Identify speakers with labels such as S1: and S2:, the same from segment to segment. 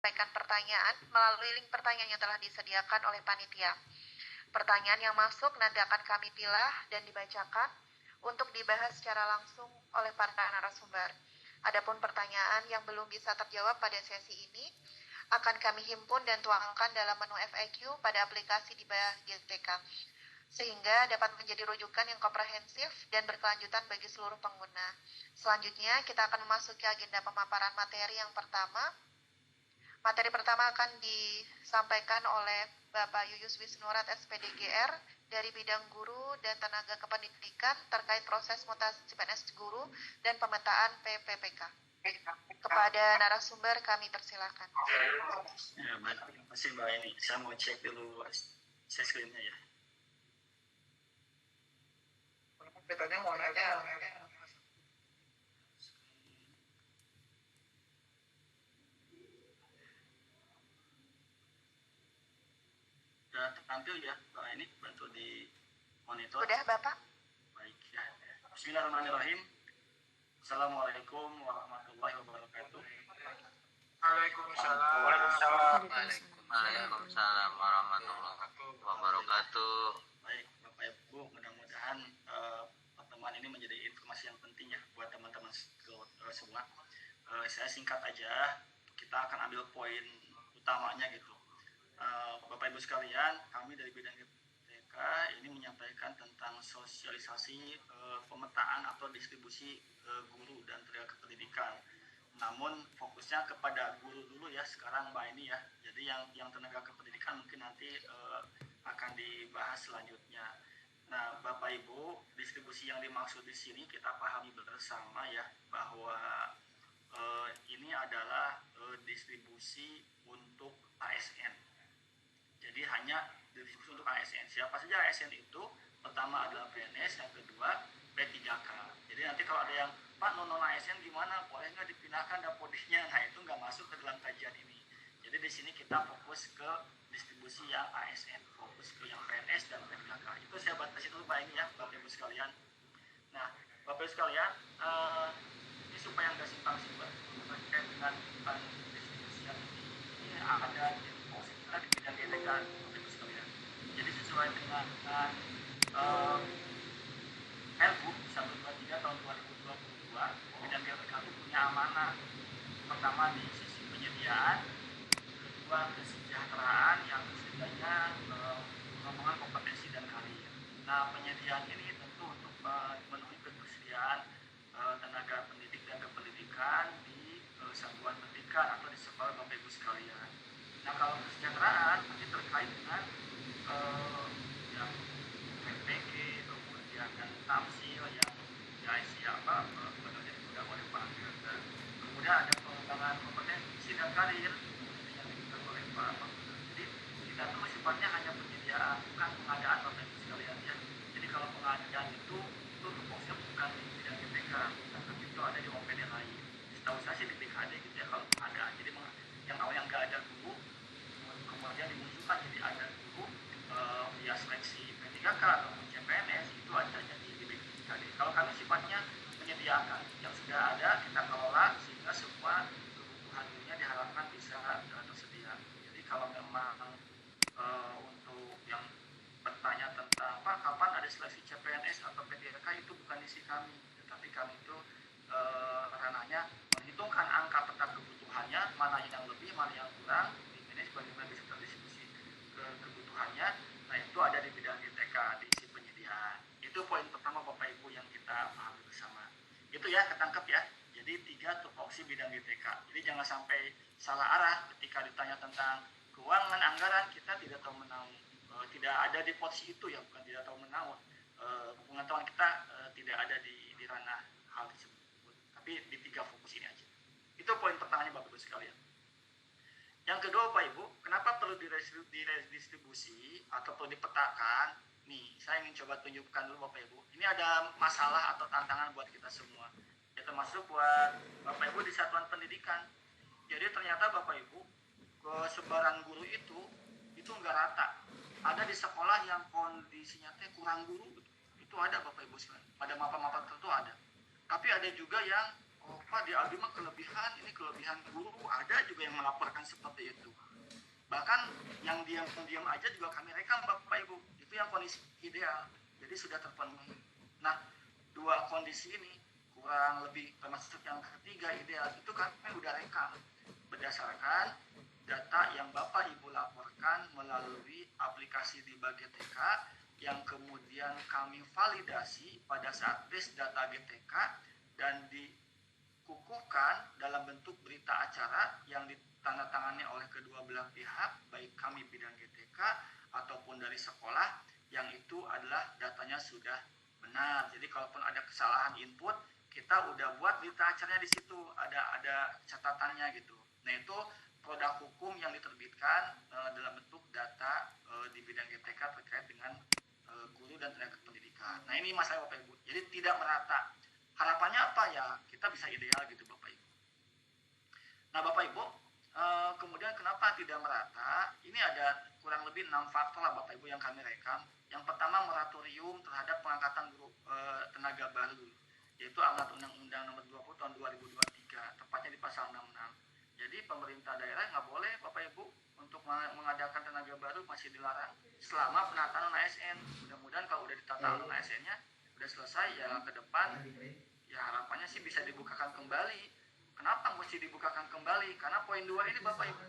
S1: menyampaikan pertanyaan melalui link pertanyaan yang telah disediakan oleh panitia. Pertanyaan yang masuk nanti akan kami pilah dan dibacakan untuk dibahas secara langsung oleh para narasumber. Adapun pertanyaan yang belum bisa terjawab pada sesi ini akan kami himpun dan tuangkan dalam menu FAQ pada aplikasi di bawah GTK, sehingga dapat menjadi rujukan yang komprehensif dan berkelanjutan bagi seluruh pengguna. Selanjutnya, kita akan memasuki agenda pemaparan materi yang pertama. Materi pertama akan disampaikan oleh Bapak Yuyus Wisnurat SPDGR dari bidang guru dan tenaga kependidikan terkait proses mutasi PNS guru dan pemetaan PPPK. Kepada narasumber kami persilakan.
S2: Ya, terima kasih Mbak Eni. Saya mau cek dulu share screen-nya ya.
S3: Petanya mau nanya.
S2: Sudah tampil ya Mbak Eni, bantu di monitor.
S1: Sudah Bapak?
S2: Baik ya. Bismillahirrahmanirrahim. Assalamualaikum warahmatullahi wabarakatuh.
S3: Waalaikumsalam.
S4: Waalaikumsalam warahmatullahi wabarakatuh.
S2: Baik Bapak Ibu, mudah-mudahan pertemuan ini menjadi informasi yang penting ya buat teman-teman semua. Saya singkat aja, kita akan ambil poin utamanya gitu. Bapak Ibu sekalian, kami dari bidang GTK ini menyampaikan tentang sosialisasi pemetaan atau distribusi guru dan tenaga kependidikan. Namun fokusnya kepada guru dulu ya sekarang Mbak ini ya. Jadi yang tenaga kependidikan mungkin nanti akan dibahas selanjutnya. Nah, Bapak Ibu, distribusi yang dimaksud di sini kita pahami bersama ya bahwa ini adalah distribusi untuk ASN. Jadi hanya distribusi untuk ASN. Siapa saja ASN itu? Pertama adalah PNS, yang kedua P3K. Jadi nanti kalau ada yang Pak non ASN gimana? Boleh nggak dipindahkan dapodihnya? Nah itu nggak masuk ke dalam kajian ini. Jadi di sini kita fokus ke distribusi yang ASN, fokus ke yang PNS dan P3K. Itu saya batasi dulu Pak ini ya, Bapak Ibu sekalian. Nah, Bapak Ibu sekalian, ini supaya nggak simpang siur terkait dengan distribusi yang ini ada di fokus kita di bidang GTK, Bapak Ibu sekalian. Jadi sesuai dengan Pergub 123 tahun 2022, bidang GTK itu punya amanah. Pertama di sisi penyediaan, kedua kesejahteraan, yang ketiganya pengembangan kompetensi dan karir. Nah, penyediaan ini tentu untuk memenuhi ketersediaan tenaga pendidik dan kependidikan di satuan pendidikan atau di sekolah Bapak Ibu sekalian. Nah, kalau kesejahteraan nanti terkait dengan yang PPG, kemudian tamsil yang siapa sebenarnya juga oleh Pak Firda. Kemudian ada pengembangan kompetensi dan karir yang dilakukan oleh Pak Firda. Jadi kita itu sifatnya hanya penyediaan, bukan pengadaan Bapak Ibu sekalian ya. Jadi kalau pengadaan itu fokusnya bukan di bidang GTK, tapi itu ada di OPD lain. Setahu saya sih di BKD gitu ya kalau pengadaan. Jadi yang awalnya nggak ada guru, kemudian dimunculkan jadi ada guru via seleksi P3K ataupun CPNS, itu ada jadi di BKD. Kalau kami sifatnya menyediakan yang sudah ada, kita kelola sehingga semua kebutuhan dunia diharapkan bisa tersedia. Jadi kalau memang untuk yang bertanya tentang kapan ada seleksi CPNS atau P3K, itu bukan isi kami, tetapi kami itu ranahnya menghitungkan angka peta kebutuhannya, mana yang lebih, mana yang kurang, dimanage bagaimana bisa terdistribusi kebutuhannya. Nah itu ada di bidang GTK, di isi penyediaan. Itu poin pertama Bapak Ibu yang kita pahami bersama. Itu ya, ketangkep ya. Jadi 3 tupoksi bidang GTK. Jadi jangan sampai salah arah ketika ditanya tentang keuangan anggaran, kita tidak tahu menahu. Tidak ada di posisi itu ya, bukan tidak tahu menahu. Pengetahuan kita tidak ada di ranah hal tersebut. Tapi di 3 fokus ini aja. Itu poin pertamanya Bapak Ibu sekalian. Yang kedua Bapak Ibu, kenapa perlu didistribusi atau perlu dipetakan? Nih, saya ingin coba tunjukkan dulu Bapak Ibu. Ini ada masalah atau tantangan buat kita semua. Ya termasuk buat Bapak Ibu di satuan pendidikan. Jadi ternyata Bapak Ibu, kesebaran guru itu nggak rata. Ada di sekolah yang kondisinya kurang guru, itu ada Bapak Ibu sekalian. Pada mapa-mapa tertentu ada. Tapi ada juga yang oh Pak di Aldi mah kelebihan, ini kelebihan guru, ada juga yang melaporkan seperti itu. Bahkan yang diam-diam aja juga kami rekam Bapak Ibu, itu yang kondisi ideal, jadi sudah terpenuhi. Nah, dua kondisi ini kurang lebih termasuk yang ketiga ideal itu kami udah rekam berdasarkan data yang Bapak Ibu laporkan melalui aplikasi di GTK yang kemudian kami validasi pada saat tes data GTK dan dikukuhkan dalam bentuk berita acara yang ditandatangani oleh kedua belah pihak, baik kami bidang GTK ataupun dari sekolah, yang itu adalah datanya sudah benar. Jadi kalaupun ada kesalahan input, kita udah buat berita acaranya di situ, ada catatannya gitu. Nah, itu produk hukum yang diterbitkan dalam bentuk data di bidang GTK terkait dengan guru dan tenaga pendidikan. Nah, ini masalah Bapak Ibu. Jadi tidak merata. Harapannya apa ya? Kita bisa ideal gitu Bapak Ibu. Nah, Bapak Ibu, kemudian kenapa tidak merata? Ini ada kurang lebih 6 faktor lah Bapak Ibu yang kami rekam. Yang pertama, moratorium terhadap pengangkatan guru tenaga baru, yaitu amanat Undang-Undang Nomor 20 Tahun 2023, tepatnya di pasal 66. Jadi pemerintah daerah nggak boleh Bapak Ibu untuk mengadakan tenaga baru, masih dilarang selama penataan ASN. Mudah-mudahan kalau udah ditata ASN-nya udah selesai ya, ke depan ya harapannya sih bisa dibukakan kembali. Kenapa mesti dibukakan kembali? Karena poin 2 ini Bapak Ibu,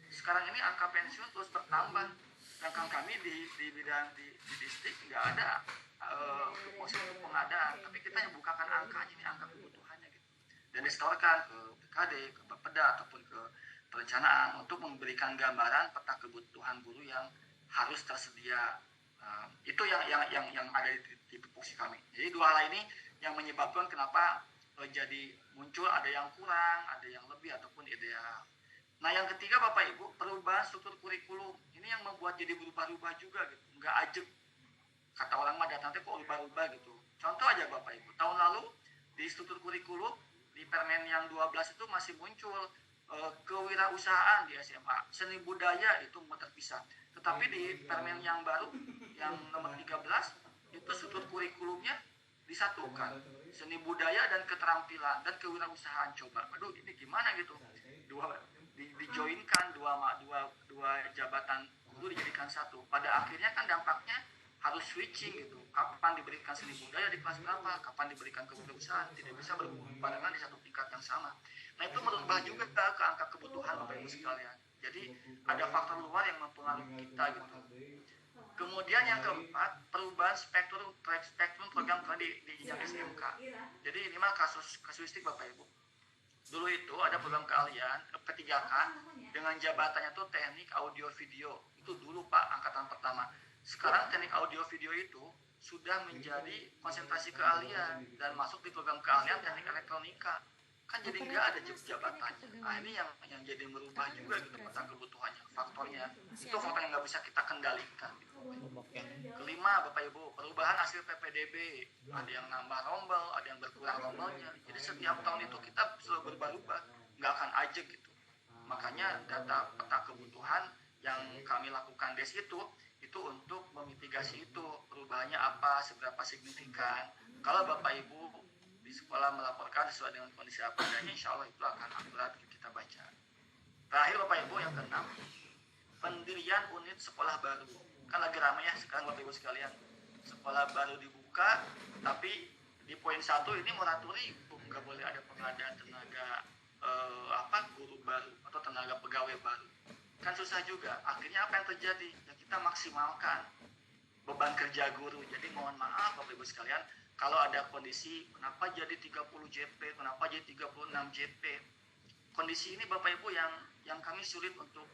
S2: sekarang ini angka pensiun terus bertambah. Sedangkan kami di bidang di distrik nggak ada posisi pengadaan, tapi kita yang bukakan angkanya, ini angka kebutuhannya gitu, dan disetorkan ke BKD, ke Bapeda ataupun ke perencanaan untuk memberikan gambaran peta kebutuhan guru yang harus tersedia. Itu yang ada di tupoksi kami. Jadi dua hal ini yang menyebabkan kenapa jadi muncul ada yang kurang, ada yang lebih ataupun ideal. Nah, yang ketiga Bapak Ibu, perubahan struktur kurikulum. Ini yang membuat jadi berubah-ubah juga gitu, nggak ajek. Kata orang mah datang kok berubah-ubah gitu. Contoh aja Bapak Ibu, tahun lalu di struktur kurikulum di Permen yang 12 itu masih muncul kewirausahaan di SMA, seni budaya itu terpisah. Tetapi di Permen yang baru yang nomor 13 itu struktur kurikulumnya disatukan, seni budaya dan keterampilan dan kewirausahaan. Coba, aduh ini gimana gitu, dijoinkan dua jabatan guru dijadikan satu. Pada akhirnya kan dampaknya harus switching gitu. Kapan diberikan seni budaya di kelas berapa, kapan diberikan kewirausahaan, tidak bisa berbarengan di satu tingkat yang sama. Nah, itu merubah juga ke angka kebutuhan Bapak Ibu sekalian. Jadi ada faktor luar yang mempengaruhi kita gitu. Kemudian yang keempat, perubahan spektrum program kredit di jenjang SMK. Jadi ini mah kasuistik Bapak Ibu. Dulu itu ada program keahlian P3K dengan jabatannya tuh teknik audio video. Itu dulu Pak, angkatan pertama. Sekarang teknik audio video itu sudah menjadi konsentrasi keahlian dan masuk di program keahlian teknik elektronika. Kan jadi nggak ada jabatannya. Nah, ini yang jadi merubah juga gitu peta kebutuhannya, faktornya. Itu faktor yang nggak bisa kita kendalikan gitu. Kelima Bapak Ibu, perubahan hasil PPDB. Ada yang nambah rombel, ada yang berkurang rombelnya. Jadi setiap tahun itu kita selalu berubah-ubah, nggak akan aja gitu. Makanya data peta kebutuhan yang kami lakukan des itu untuk memitigasi itu, perubahannya apa, seberapa signifikan. Kalau Bapak Ibu di sekolah melaporkan sesuai dengan kondisi apa adanya, insya Allah itu akan akurat kita baca. Terakhir Bapak Ibu, yang keenam, pendirian unit sekolah baru. Kan lagi ramai ya sekarang Bapak Ibu sekalian, sekolah baru dibuka, tapi di poin 1 ini moratorium, nggak boleh ada pengadaan tenaga guru baru atau tenaga pegawai baru. Kan susah juga. Akhirnya apa yang terjadi? Ya kita maksimalkan beban kerja guru. Jadi mohon maaf Bapak Ibu sekalian, kalau ada kondisi kenapa jadi 30 JP, kenapa jadi 36 JP. Kondisi ini Bapak Ibu yang kami sulit untuk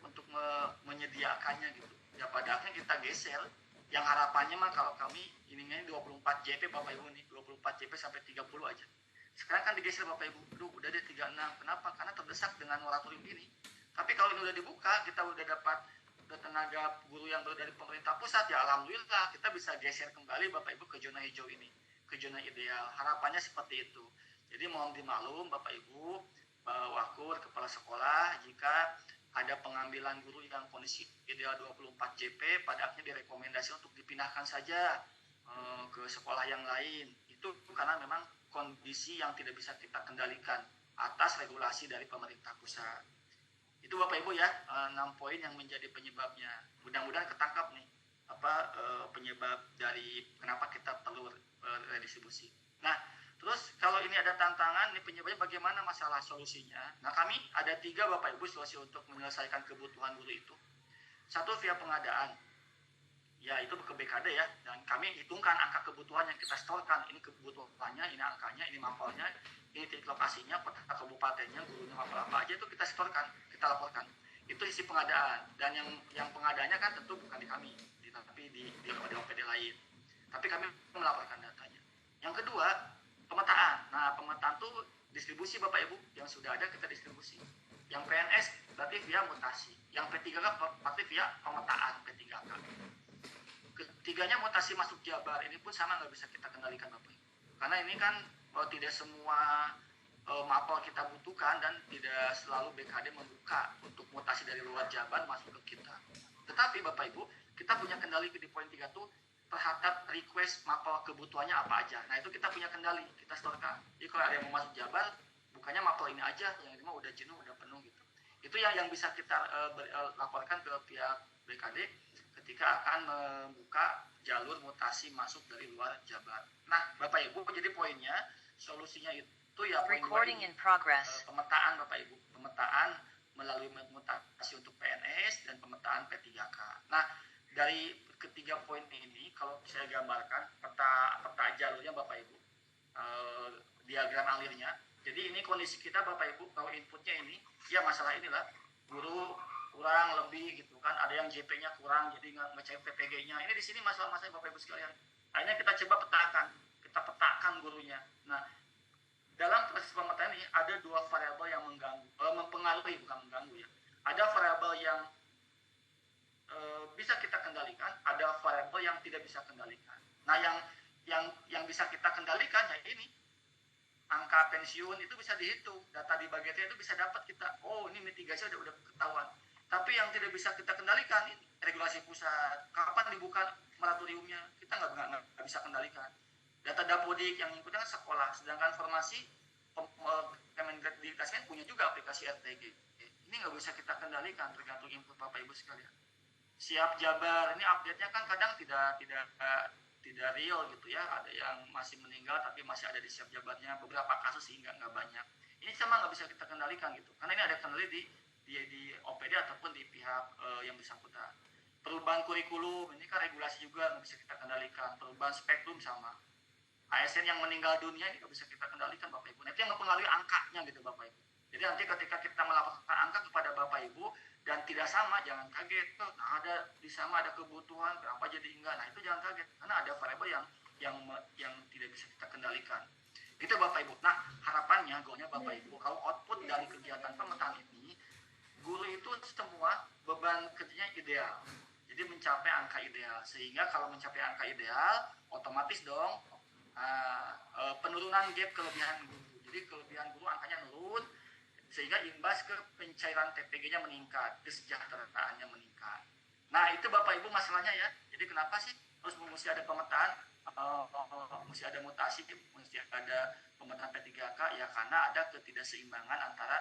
S2: menyediakannya gitu. Ya pada akhirnya kita geser. Yang harapannya mah kalau kami ini 24 JP Bapak Ibu nih, 24 JP sampai 30 aja. Sekarang kan digeser Bapak Ibu. Aduh, udah deh 36. Kenapa? Karena terdesak dengan moratorium ini. Tapi kalau ini udah dibuka, kita udah dapat tenaga guru yang baru dari pemerintah pusat, ya alhamdulillah kita bisa geser kembali Bapak Ibu ke zona hijau ini, ke zona ideal. Harapannya seperti itu. Jadi mohon dimaklum Bapak Ibu, Wakur, kepala sekolah, jika ada pengambilan guru yang kondisi ideal 24 JP, pada akhirnya direkomendasi untuk dipindahkan saja ke sekolah yang lain. Itu karena memang kondisi yang tidak bisa kita kendalikan atas regulasi dari pemerintah pusat. Itu Bapak Ibu ya, 6 poin yang menjadi penyebabnya. Mudah-mudahan ketangkap nih penyebab dari kenapa kita perlu redistribusi. Nah, terus kalau ini ada tantangan, ini penyebabnya bagaimana masalah solusinya? Nah, kami ada 3 Bapak Ibu solusi untuk menyelesaikan kebutuhan guru itu. 1 via pengadaan, ya itu ke BKD ya, dan kami hitungkan angka kebutuhan yang kita setorkan. Ini kebutuhannya, ini angkanya, ini mapelnya, ini titik lokasinya, kota kabupatennya, gurunya mapel apa aja itu kita setorkan, kita laporkan. Itu isi pengadaan, dan yang pengadanya kan tentu bukan di kami, tapi di OPD lain. Tapi kami melaporkan datanya. Yang kedua, pemetaan. Nah, pemetaan itu distribusi Bapak Ibu, yang sudah ada kita distribusi. Yang PNS berarti via mutasi. Yang P3K berarti via pemetaan P3K. Ketiganya mutasi masuk Jabar, ini pun sama nggak bisa kita kendalikan Bapak Ibu. Karena ini kan tidak semua mapel kita butuhkan dan tidak selalu BKD membuka untuk mutasi dari luar Jabar masuk ke kita. Tetapi Bapak Ibu, kita punya kendali di poin 3 tuh terhadap request mapel kebutuhannya apa aja. Nah, itu kita punya kendali, kita setorkan. Jadi kalau ada yang mau masuk Jabar, bukannya mapel ini aja, yang ini mah udah jenuh, udah penuh gitu. Itu yang bisa kita laporkan ke pihak BKD ketika akan membuka jalur mutasi masuk dari luar Jabar. Nah, Bapak Ibu, jadi poinnya, solusinya itu ya poin pemetaan Bapak Ibu, pemetaan melalui mutasi untuk PNS dan pemetaan P3K. Nah, dari ketiga poin ini, kalau saya gambarkan peta jalurnya Bapak Ibu, diagram alirnya. Jadi ini kondisi kita Bapak Ibu, kalau inputnya ini, ya masalah inilah, guru kurang lebih gitu kan, ada yang JP-nya kurang, jadi nggak ngecek PPG-nya. Ini di sini masalah-masalah Bapak Ibu sekalian. Akhirnya kita coba kita petakan gurunya. Nah, dalam proses pemetaan ini ada 2 variabel yang mempengaruhi, bukan mengganggu ya. Ada variabel yang bisa kita kendalikan, ada variabel yang tidak bisa kendalikan. Nah, yang bisa kita kendalikan ya ini, angka pensiun itu bisa dihitung, data di bagian itu bisa dapat kita, oh ini mitigasi udah ketahuan. Tapi yang tidak bisa kita kendalikan ini regulasi pusat, kapan dibuka moratoriumnya, kita nggak bisa kendalikan. Data Dapodik yang ikutnya kan sekolah, sedangkan formasi Kemendikbud kan punya juga aplikasi RTG. Ini nggak bisa kita kendalikan, tergantung input Bapak Ibu sekalian. Siap Jabar, ini update-nya kan kadang tidak real gitu ya, ada yang masih meninggal tapi masih ada di siap Jabarnya, beberapa kasus sehingga nggak banyak. Ini sama nggak bisa kita kendalikan gitu, karena ini ada kendali di OPD ataupun di pihak yang bersangkutan. Perubahan kurikulum, ini kan regulasi juga nggak bisa kita kendalikan. Perubahan spektrum sama. ASN yang meninggal dunia ini nggak bisa kita kendalikan Bapak Ibu. Nah, itu yang mempengaruhi angkanya gitu Bapak Ibu. Jadi nanti ketika kita melaporkan angka kepada Bapak Ibu dan tidak sama, jangan kaget. Nah, ada kebutuhan, kenapa jadi enggak? Nah, itu jangan kaget karena ada variabel yang tidak bisa kita kendalikan. Itu Bapak Ibu. Nah, harapannya, goalnya Bapak Ibu, kalau output dari kegiatan pemetaan ini, guru itu semua beban kerjanya ideal. Jadi mencapai angka ideal. Sehingga kalau mencapai angka ideal, otomatis dong penurunan gap kelebihan guru. Jadi kelebihan guru angkanya nurun, sehingga imbas ke pencairan TPG-nya meningkat, kesejahteraannya meningkat. Nah, itu Bapak Ibu masalahnya ya. Jadi kenapa sih harus mesti ada pemetaan, mesti ada mutasi, mesti ada pemetaan P3K? Ya karena ada ketidakseimbangan antara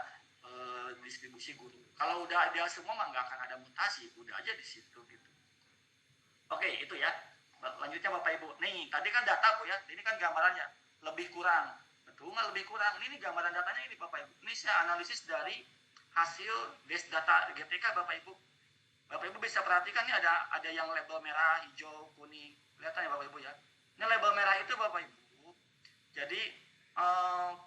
S2: distribusi guru. Kalau udah ideal semua mah nggak akan ada mutasi, udah aja di situ gitu. Oke, itu ya. Lanjutnya Bapak Ibu. Nih, tadi kan data Bu ya. Ini kan gambarannya lebih kurang. Betul nggak lebih kurang? Ini gambaran datanya ini Bapak Ibu. Ini saya analisis dari hasil base data GTK Bapak Ibu. Bapak Ibu bisa perhatikan ini ada yang label merah, hijau, kuning. Kelihatan ya Bapak Ibu ya. Ini label merah itu Bapak Ibu. Jadi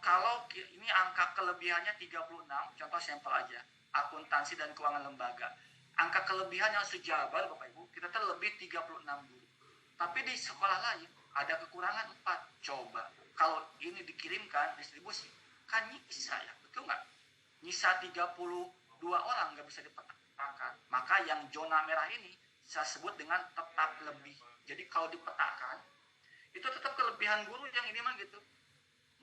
S2: kalau ini angka kelebihannya 36, contoh sampel aja. Akuntansi dan keuangan lembaga. Angka kelebihan yang sejabar Bapak Ibu, kita lebih 36 guru. Tapi di sekolah lain ada kekurangan 4. Coba kalau ini dikirimkan distribusi, kan nyisa ya, betul nggak? Nyisa 32 orang nggak bisa dipetakan. Maka yang zona merah ini saya sebut dengan tetap lebih. Jadi kalau dipetakan, itu tetap kelebihan guru yang ini mah gitu.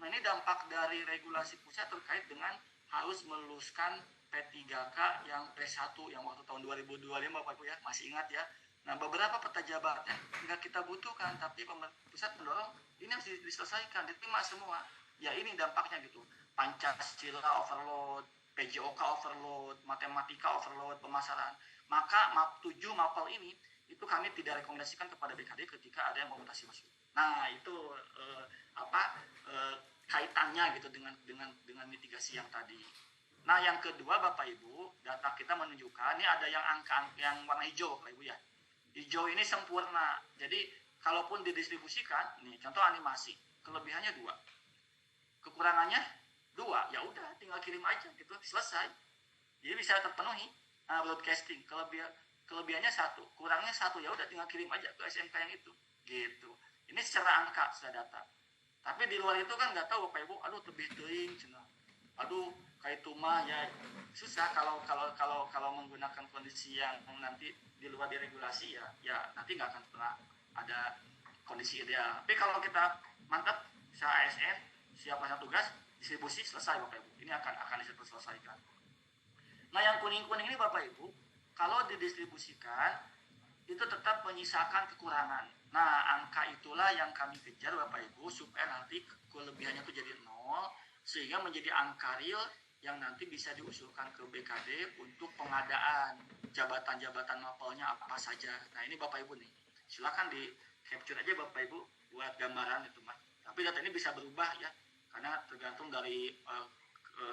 S2: Nah, ini dampak dari regulasi pusat terkait dengan harus meluluskan P3K yang P1 yang waktu tahun 2025 Bapak Ibu ya, masih ingat ya,
S5: Nah, beberapa peta jabatannya nggak kita butuhkan, tapi pusat mendorong ini harus diselesaikan, diterima semua. Ya ini dampaknya gitu. Pancasila overload, PJOK overload, matematika overload, pemasaran. Maka 7 mapel ini itu kami tidak rekomendasikan kepada BKD ketika ada yang mau mutasi masuk. Nah, itu kaitannya gitu dengan mitigasi yang tadi. Nah, yang kedua Bapak Ibu, data kita menunjukkan ini ada yang angka yang warna hijau Bapak Ibu ya. Hijau ini sempurna. Jadi kalaupun didistribusikan, nih contoh animasi, kelebihannya 2. Kekurangannya 2. Ya udah, tinggal kirim aja gitu, selesai. Jadi bisa terpenuhi. Broadcasting, kelebihannya 1, kurangnya 1, ya udah tinggal kirim aja ke SMK yang itu. Gitu. Ini secara angka, secara data. Tapi di luar itu kan nggak tahu Bapak Ibu, aduh lebih teuing cenah. Aduh, kayak itu mah ya susah kalau menggunakan kondisi yang nanti di luar diregulasi ya nanti nggak akan pernah ada kondisi ideal. Tapi kalau kita mantap, bisa ASN, siap melaksanakan tugas, distribusi selesai Bapak Ibu. Ini akan diselesaikan. Nah, yang kuning-kuning ini Bapak Ibu, kalau didistribusikan itu tetap menyisakan kekurangan. Nah, angka itulah yang kami kejar Bapak Ibu supaya nanti kelebihannya itu jadi 0 sehingga menjadi angka real yang nanti bisa diusulkan ke BKD untuk pengadaan jabatan-jabatan mapelnya apa saja. Nah, ini Bapak Ibu nih, silakan di capture aja Bapak Ibu buat gambaran itu Mas. Tapi data ini bisa berubah ya, karena tergantung dari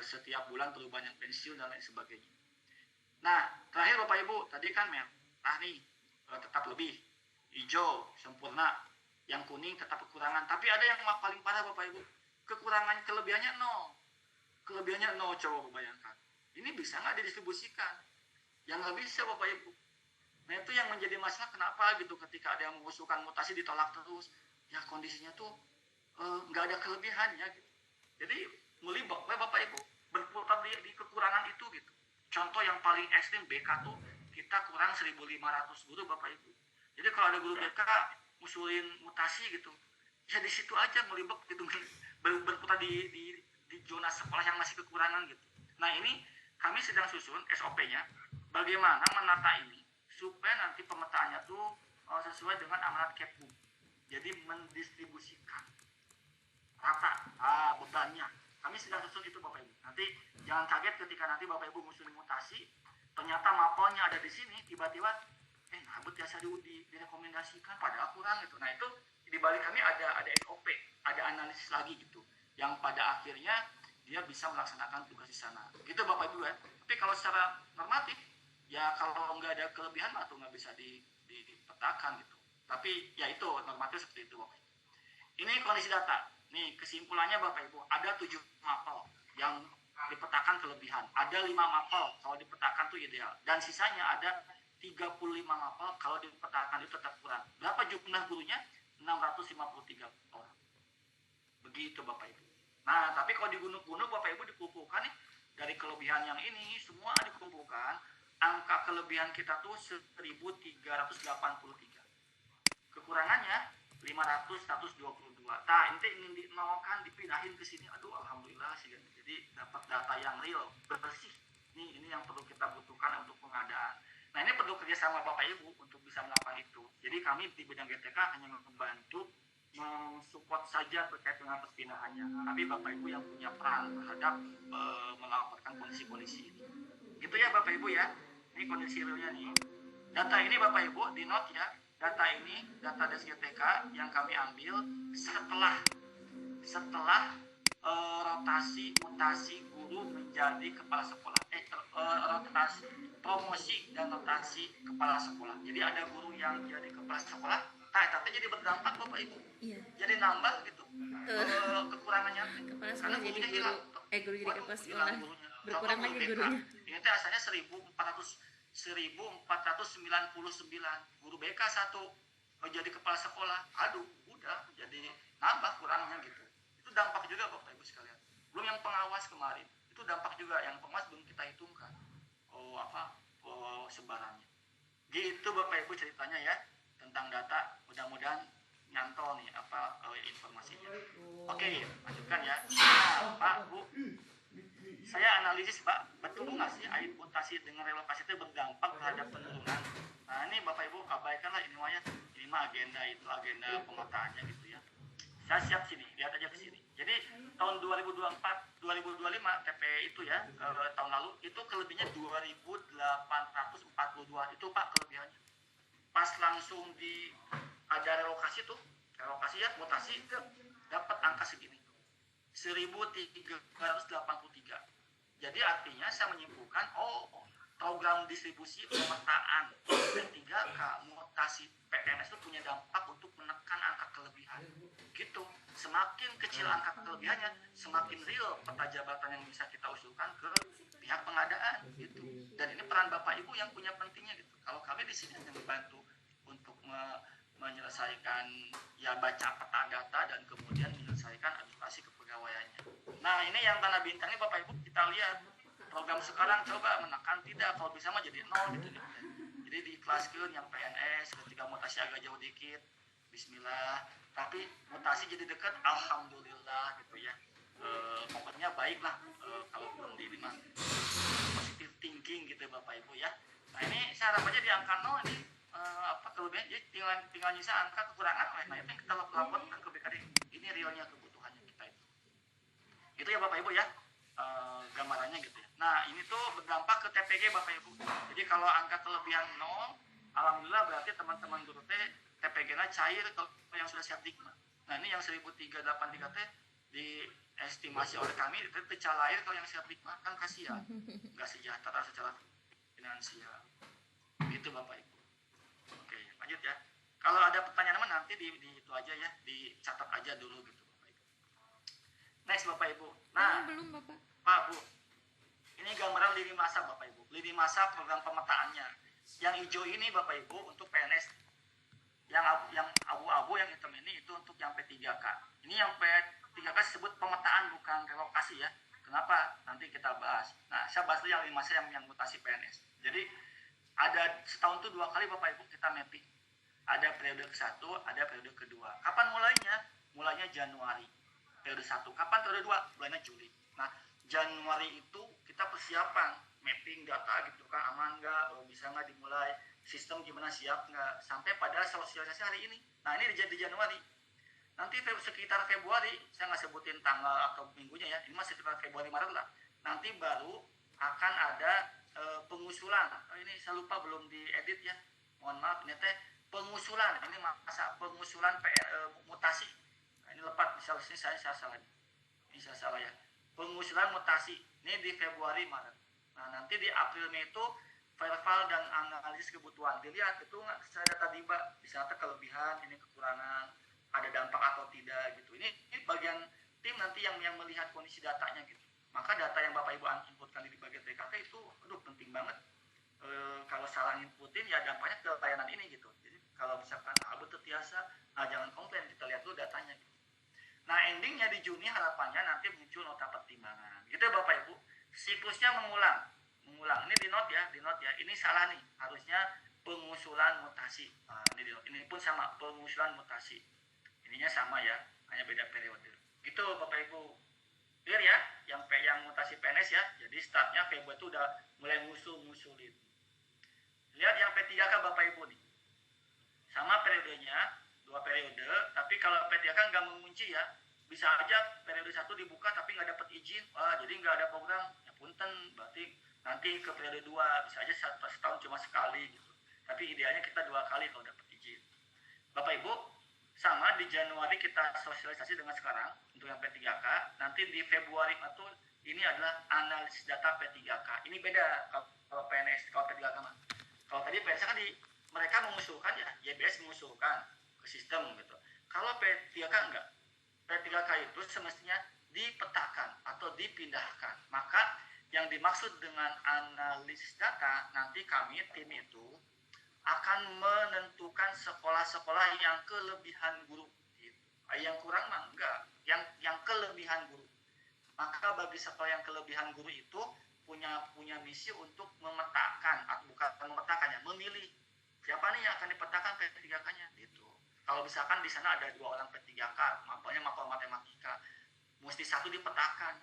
S5: setiap bulan perubahan yang pensiun dan lain sebagainya. Nah, terakhir Bapak Ibu, tadi kan merah nih tetap lebih, hijau sempurna, yang kuning tetap kekurangan. Tapi ada yang paling parah Bapak Ibu, kekurangan kelebihannya 0. Kelebihannya 0, coba bayangkan. Ini bisa nggak didistribusikan? Yang nggak bisa Bapak Ibu. Nah, itu yang menjadi masalah kenapa gitu ketika ada yang mengusulkan mutasi ditolak terus. Ya kondisinya tuh nggak ada kelebihannya gitu. Jadi melibak Bapak Ibu berputar di kekurangan itu gitu. Contoh yang paling ekstrim BK tuh kita kurang 1.500 guru Bapak Ibu. Jadi kalau ada guru BK usulin mutasi gitu, ya di situ aja melibak gitu, berputar di zona sekolah yang masih kekurangan gitu. Nah, ini kami sedang susun SOP-nya bagaimana menata ini supaya nanti pemetaannya tuh sesuai dengan amanat Kepbu. Jadi mendistribusikan rata bebannya. Kami sedang susun itu Bapak Ibu. Nanti jangan kaget ketika nanti Bapak Ibu ngusulin mutasi, ternyata mapelnya ada di sini, tiba-tiba nabut biasa direkomendasikan padahal kurang gitu. Nah, itu di balik kami ada SOP, ada analisis lagi gitu, yang pada akhirnya dia bisa melaksanakan tugas di sana. Gitu Bapak Ibu ya. Tapi kalau secara normatif, ya kalau nggak ada kelebihan atau nggak bisa dipetakan gitu. Tapi ya itu normatif seperti itu Bapak Ibu. Ini kondisi data. Nih kesimpulannya Bapak Ibu, ada 7 mapel yang dipetakan kelebihan. Ada 5 mapel kalau dipetakan itu ideal. Dan sisanya ada 35 mapel kalau dipetakan itu tetap kurang. Berapa jumlah gurunya? 653 orang. Begitu Bapak Ibu. Nah, tapi kalau di gunung-gunung Bapak Ibu dikumpulkan nih, dari kelebihan yang ini semua dikumpulkan, angka kelebihan kita tuh 1.383. Kekurangannya 122. Nah, ini ingin dinolkan, dipindahin ke sini. Aduh, alhamdulillah sih. Jadi dapat data yang real, bersih. Ini yang perlu kita butuhkan untuk pengadaan. Nah, ini perlu kerjasama Bapak Ibu untuk bisa melakukan itu. Jadi kami di bidang GTK hanya membantu mensupport saja terkait dengan perpindahannya. Tapi Bapak Ibu yang punya peran terhadap melaporkan kondisi-kondisi ini. Gitu ya Bapak Ibu ya. Ini kondisi realnya nih. Data ini Bapak Ibu di note ya. Data ini data des GTK yang kami ambil setelah rotasi mutasi guru menjadi kepala sekolah. Rotasi promosi dan rotasi kepala sekolah. Jadi ada guru yang jadi kepala sekolah, tapi jadi berdampak Bapak Ibu. Iya. Jadi nambah gitu. Kekurangannya.
S6: Kepala sekolah jadi guru, guru jadi kepala sekolah. Berkurang lagi gurunya.
S5: Ini teh asalnya 1.499 guru BK satu jadi kepala sekolah. Aduh, udah jadi nambah kurangnya gitu. Itu dampak juga Bapak Ibu sekalian. Belum yang pengawas kemarin, itu dampak juga yang pengawas belum kita hitungkan. Sebarannya. Gitu Bapak Ibu ceritanya ya tentang data. Mudah-mudahan nyantol nih informasinya. Oke, lanjutkan ya. Nah, Pak, Bu, saya analisis Pak, betul nggak sih air mutasi dengan relokasi itu berdampak terhadap penurunan? Nah, ini ini Bapak Ibu abaikanlah ini mah ya. Ini mah agenda itu agenda pemetaannya gitu ya. Saya siap sini, lihat aja ke sini. Jadi tahun 2024, 2025 TP itu ya, tahun lalu itu kelebihannya 2.842 itu Pak kelebihannya. Pas langsung di ada relokasi tuh, relokasi ya mutasi dapat angka segini. 1.383. Jadi artinya saya menyimpulkan, program distribusi pemetaan P3K mutasi PNS itu punya dampak untuk menekan angka kelebihan. Gitu. Semakin kecil angka kelebihannya, semakin real peta jabatan yang bisa kita usulkan ke pihak pengadaan gitu. Dan ini peran Bapak Ibu yang punya pentingnya gitu. Kalau kami di sini hanya membantu untuk menyelesaikan ya baca peta data dan kemudian menyelesaikan administrasi kepegawaiannya. Nah ini yang tanda bintangnya Bapak Ibu kita lihat program sekarang coba menekan tidak kalau bisa mah jadi nol gitu. Jadi diikhlaskan yang PNS ketika mutasi agak jauh dikit, Bismillah. Tapi mutasi jadi dekat, Alhamdulillah gitu ya. Pokoknya baiklah kalau belum di mah positive thinking gitu Bapak Ibu ya. Nah ini saya harap aja di angka nol ini kelebihan jadi tinggal nyisa angka kekurangan nah itu yang kita laporkan ke BKD ini realnya kebutuhannya kita itu ya Bapak Ibu ya gambarannya gitu ya. Nah ini tuh berdampak ke TPG Bapak Ibu. Jadi kalau angka kelebihan 0 alhamdulillah berarti teman-teman guru TPG-nya cair kalau yang sudah siap dikma. Nah ini yang 1.383 diestimasi oleh kami itu tercalair kalau yang siap dikma kan kasihan nggak sejahtera secara finansial gitu Bapak Ibu. Oke, lanjut ya. Kalau ada pertanyaan nanti di itu aja ya, dicatat aja dulu gitu Bapak Ibu. Next Bapak Ibu. Nah,
S6: belum Bapak.
S5: Pak Bu, ini gambaran lini masa Bapak Ibu. Lini masa program pemetaannya. Yang hijau ini Bapak Ibu untuk PNS. Yang abu-abu yang hitam ini itu untuk yang P3K. Ini yang P3K disebut pemetaan bukan relokasi ya. Kenapa? Nanti kita bahas. Nah, saya bahas dulu yang lini masa yang mutasi PNS. Jadi ada setahun itu 2 kali Bapak Ibu kita mapping. Ada periode ke-1, ada periode kedua. Kapan mulainya? Mulainya Januari. Periode 1. Kapan periode 2? Mulainya Juli. Nah, Januari itu kita persiapan mapping data gitu kan, aman nggak, bisa nggak dimulai, sistem gimana siap nggak, sampai pada sosialisasi hari ini. Nah, ini di Januari. Nanti sekitar Februari, saya nggak sebutin tanggal atau minggunya ya, ini masih sekitar Februari Maret lah. Nanti baru akan ada pengusulan. Ini saya lupa belum diedit ya, mohon maaf ini teh pengusulan. Ini masa pengusulan mutasi. Nah, ini lepat di sini saya salah. Ini saya salah ya. Pengusulan mutasi ini di Februari Maret. Nah nanti di April Mei itu verval dan analisis kebutuhan. Dilihat itu saya data tiba bisa kelebihan, ini kekurangan, ada dampak atau tidak gitu. Ini bagian tim nanti yang melihat kondisi datanya gitu. Maka data yang Bapak Ibu inputkan di bagian TKK itu penting banget. Kalau salah inputin ya dampaknya ke layanan ini gitu. Jadi kalau misalkan betul biasa, jangan komplain, kita lihat dulu datanya gitu. Nah endingnya di Juni harapannya nanti muncul nota pertimbangan. Gitu ya Bapak Ibu. Siklusnya mengulang. Ini di note ya. Ini salah nih. Harusnya pengusulan mutasi. Nah, ini pun sama pengusulan mutasi. Ininya sama ya, hanya beda periode. Gitu Bapak Ibu. Clear ya? Yang mutasi PNS ya. Jadi startnya Februari itu udah mulai ngusulin. Lihat yang P3K Bapak Ibu nih. Sama periodenya, 2 periode, tapi kalau P3K nggak mengunci ya, bisa aja periode 1 dibuka tapi nggak dapat izin, jadi nggak ada program, ya punten, berarti nanti ke periode 2 bisa aja setahun cuma sekali gitu. Tapi idealnya kita 2 kali kalau dapat izin. Bapak Ibu, sama di Januari kita sosialisasi dengan sekarang untuk yang P3K, nanti di Februari itu ini adalah analisis data P3K. Ini beda kalau PNS, kalau P3K mah. Kalau tadi PNS kan mereka mengusulkan ya, YBS mengusulkan ke sistem gitu. Kalau P3K enggak. P3K itu semestinya dipetakan atau dipindahkan. Maka yang dimaksud dengan analisis data, nanti kami tim itu akan menentukan sekolah-sekolah yang kelebihan guru. Yang kurang mah enggak, yang kelebihan guru. Maka bagi sekolah yang kelebihan guru itu punya misi untuk memetakan, bukan memetakannya, memilih siapa nih yang akan dipetakan P3K-nya gitu. Kalau misalkan di sana ada 2 orang P3K, mapelnya mapel matematika, mesti 1 dipetakan.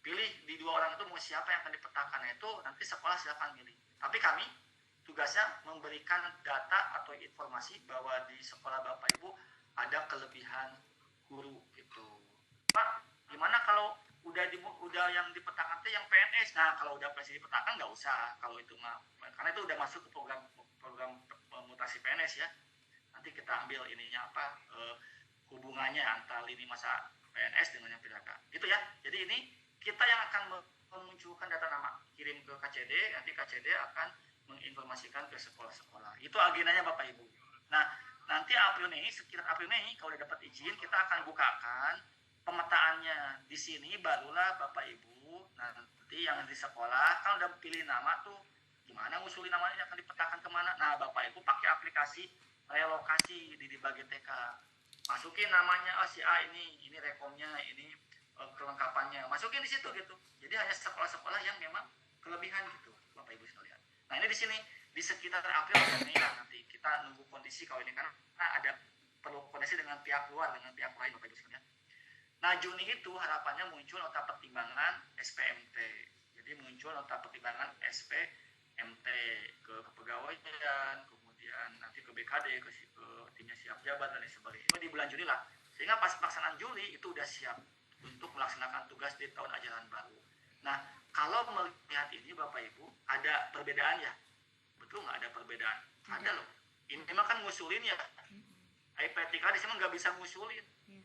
S5: Pilih di 2 orang itu mau siapa yang akan dipetakan, itu nanti sekolah silakan milih. Tapi kami tugasnya memberikan data atau informasi bahwa di sekolah Bapak Ibu ada kelebihan guru gitu. Pak, gimana kalau udah yang dipetakan itu yang PNS? Nah, kalau udah PNS dipetakan nggak usah kalau itu mah, karena itu udah masuk ke program mutasi PNS ya. Nanti kita ambil ininya apa hubungannya antara lini masa PNS dengan yang PDK. Gitu ya. Jadi ini kita yang akan memunculkan data nama, kirim ke KCD, nanti KCD akan menginformasikan ke sekolah-sekolah. Itu agendanya Bapak Ibu. Nah, nanti sekitar April Mei kalau udah dapat izin, kita akan bukakan pemetaannya. Di sini barulah Bapak Ibu nanti yang di sekolah kan udah pilih nama tuh, gimana ngusulin namanya akan dipetakan kemana. Nah, Bapak Ibu pakai aplikasi relokasi di bagian TK. Masukin namanya, si A ini rekomnya, ini kelengkapannya. Masukin di situ gitu. Jadi hanya sekolah-sekolah yang memang kelebihan gitu, Bapak Ibu sekalian. Nah, ini di sini di sekitar April atau Mei lah nanti kita nunggu kondisi kalau ini kan ada perlu kondisi dengan pihak luar, dengan pihak lain Bapak Ibu sekalian. Nah, Juni itu harapannya muncul nota pertimbangan SPMT. Jadi muncul nota pertimbangan SPMT ke kepegawaian, kemudian nanti ke BKD, ke timnya siap jabat dan lain sebagainya. Itu di bulan Juni lah. Sehingga pas pelaksanaan Juli itu udah siap untuk melaksanakan tugas di tahun ajaran baru. Nah, kalau melihat ini Bapak Ibu, ada perbedaan ya? Betul nggak ada perbedaan? Ada loh. Ini memang kan ngusulin ya. P3K di sini nggak bisa ngusulin.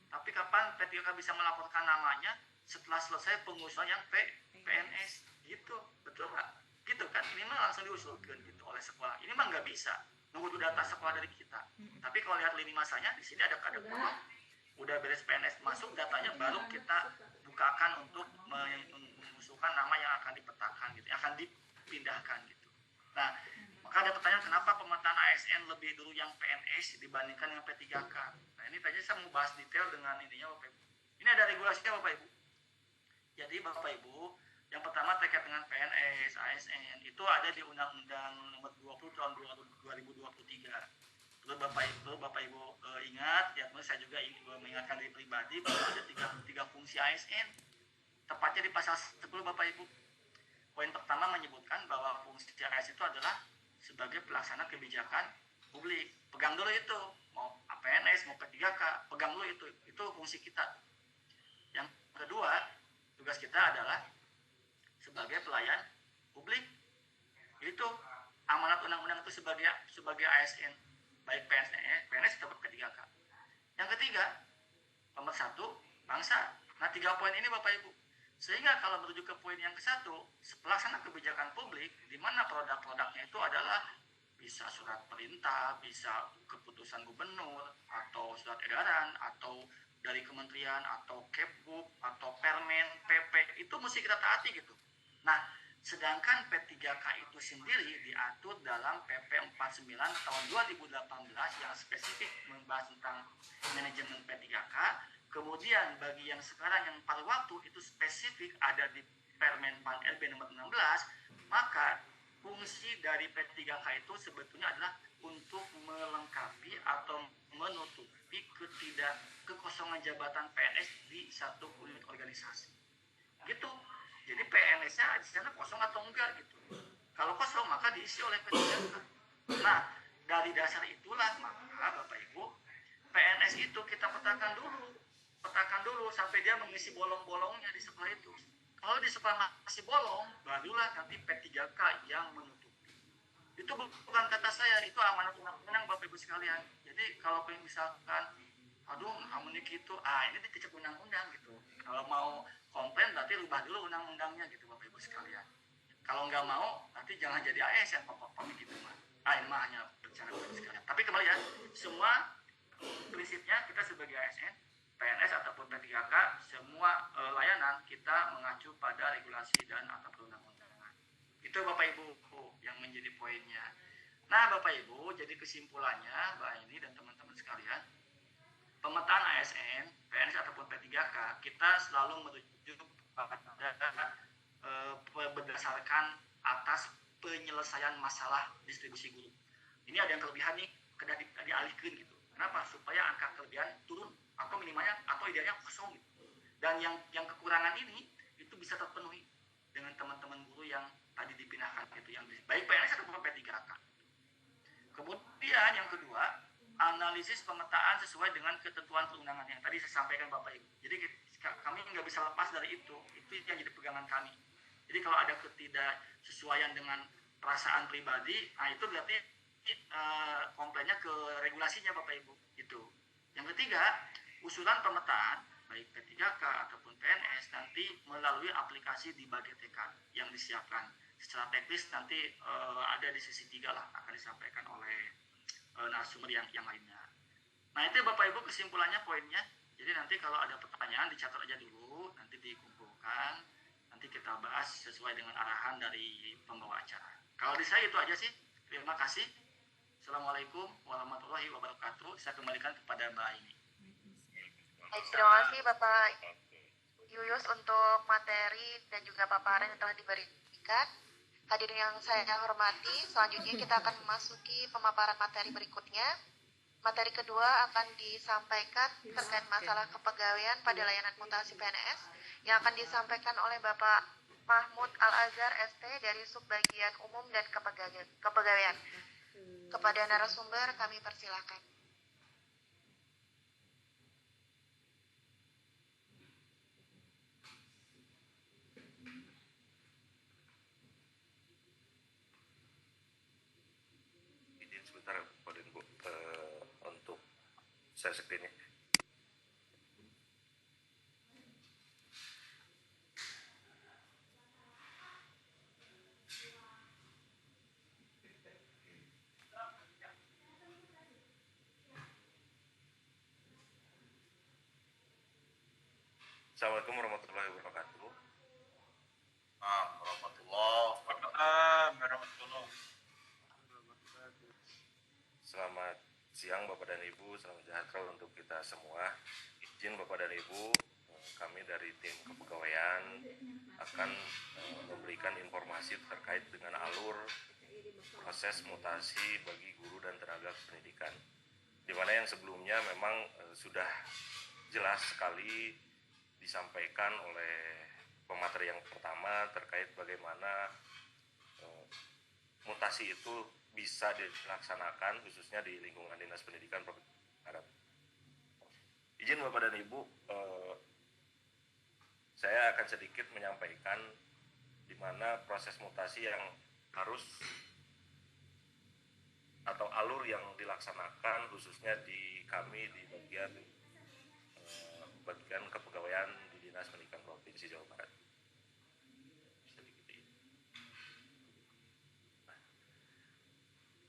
S5: Tapi kapan P3K bisa melaporkan namanya? Setelah selesai pengusulan yang PNS. Gitu. Betul nggak? Gitu kan? Ini mah langsung diusulkan gitu oleh sekolah. Ini mah nggak bisa. Nunggu data sekolah dari kita. Tapi kalau lihat lini masanya, di sini ada kode potong. Udah beres PNS masuk, datanya baru kita bukakan untuk mengusulkan nama yang akan dipetakan gitu, akan dipindahkan gitu. Nah, maka ada pertanyaan kenapa pemetaan ASN lebih dulu yang PNS dibandingkan yang P3K. Nah, ini tadi saya mau bahas detail dengan ininya Bapak Ibu. Ini ada regulasinya Bapak Ibu. Jadi Bapak Ibu, yang pertama terkait dengan PNS, ASN itu ada di Undang-Undang Nomor 20 tahun 2023. Bapak Ibu ingat, ya saya juga mengingatkan diri pribadi bahwa ada tiga fungsi ASN. Tepatnya di pasal 10 Bapak Ibu. Poin pertama menyebutkan bahwa fungsi ASN itu adalah sebagai pelaksana kebijakan publik. Pegang dulu itu, mau PNS, mau P3K, pegang dulu itu fungsi kita. Yang kedua, tugas kita adalah sebagai pelayan publik. Itu amanat undang-undang itu sebagai ASN. Baik PNS atau P3K. Yang ketiga, nomor 1, bangsa. Nah, 3 poin ini Bapak Ibu. Sehingga kalau merujuk ke poin yang ke-1, pelaksana kebijakan publik, di mana produk-produknya itu adalah bisa surat perintah, bisa keputusan gubernur, atau surat edaran, atau dari kementerian, atau Kepbuk, atau Permen, PP, itu mesti kita taati gitu. Nah, sedangkan P3K itu sendiri diatur dalam PP 49 tahun 2018 yang spesifik membahas tentang manajemen P3K. Kemudian bagi yang sekarang yang paruh waktu itu spesifik ada di Permen Pan RB nomor 16, maka fungsi dari P3K itu sebetulnya adalah untuk melengkapi atau menutupi kekosongan jabatan PNS di satu unit organisasi. Gitu. Jadi PNS-nya di sana kosong atau enggak gitu. Kalau kosong maka diisi oleh P3K. Nah, dari dasar itulah maka Bapak Ibu, PNS itu kita petakan dulu sampai dia mengisi bolong-bolongnya di sekolah itu. Kalau di sekolah masih bolong, barulah nanti P3K yang menutupi. Itu bukan kata saya, itu amanat undang-undang Bapak Ibu sekalian. Jadi kalau misalkan kamu gitu, ini dicek undang-undang gitu. Kalau mau komplain berarti rubah dulu undang-undangnya gitu Bapak Ibu sekalian. Kalau nggak mau nanti jangan jadi ASN pokok-pokok gitu mah. Ini mah hanya bicara Bapak Ibu sekalian. Tapi kembali ya, semua prinsipnya kita sebagai ASN, PNS ataupun P3K, semua layanan kita mengacu pada regulasi dan atau perundang-undangan. Itu Bapak Ibu yang menjadi poinnya. Nah Bapak Ibu, jadi kesimpulannya Mbak ini dan teman-teman sekalian, pemetaan ASN, PNS ataupun P3K, kita selalu merujuk pada berdasarkan atas penyelesaian masalah distribusi guru. Ini ada yang kelebihan nih, kena dialihkan gitu. Kenapa? Supaya angka kelebihan turun atau minimalnya atau idealnya kosong gitu. Dan yang kekurangan ini itu bisa terpenuhi dengan teman-teman guru yang tadi dipindahkan itu, yang baik PNS ataupun P3K. analisis pemetaan sesuai dengan ketentuan perundangan yang tadi saya sampaikan Bapak Ibu. Jadi kami nggak bisa lepas dari itu yang jadi pegangan kami. Jadi kalau ada ketidaksesuaian dengan perasaan pribadi, nah itu berarti komplainnya ke regulasinya Bapak Ibu. Itu. Yang ketiga, usulan pemetaan baik P3K ataupun PNS nanti melalui aplikasi di BageTK yang disiapkan. Secara teknis nanti ada di sesi 3 lah akan disampaikan oleh narasumber yang lainnya. Nah itu Bapak Ibu kesimpulannya poinnya. Jadi nanti kalau ada pertanyaan dicatat aja dulu, nanti dikumpulkan, nanti kita bahas sesuai dengan arahan dari pembawa acara. Kalau di saya itu aja sih. Terima kasih. Assalamualaikum warahmatullahi wabarakatuh. Saya kembalikan kepada Mbak Aini.
S1: Baik, terima kasih Bapak Yuyus untuk materi dan juga paparan yang telah diberikan. Hadirin yang saya hormati, selanjutnya kita akan memasuki pemaparan materi berikutnya. Materi kedua akan disampaikan terkait masalah kepegawaian pada layanan mutasi PNS yang akan disampaikan oleh Bapak Mahmud Al-Azhar ST dari Subbagian Umum dan Kepegawaian. Kepada narasumber kami persilakan.
S7: Sebentar Pak Bu, untuk share screen-nya. Assalamualaikum warahmatullahi wabarakatuh. Selamat siang Bapak dan Ibu, salam sejahtera untuk kita semua. Izin Bapak dan Ibu, kami dari tim kepegawaian akan memberikan informasi terkait dengan alur proses mutasi bagi guru dan tenaga pendidikan. Di mana yang sebelumnya memang sudah jelas sekali disampaikan oleh pemateri yang pertama terkait bagaimana mutasi itu bisa dilaksanakan khususnya di lingkungan Dinas Pendidikan Provinsi Barat. Izin Bapak dan Ibu, saya akan sedikit menyampaikan di mana proses mutasi yang harus atau alur yang dilaksanakan khususnya di kami di bagian kepegawaian di Dinas Pendidikan Provinsi Jawa Barat.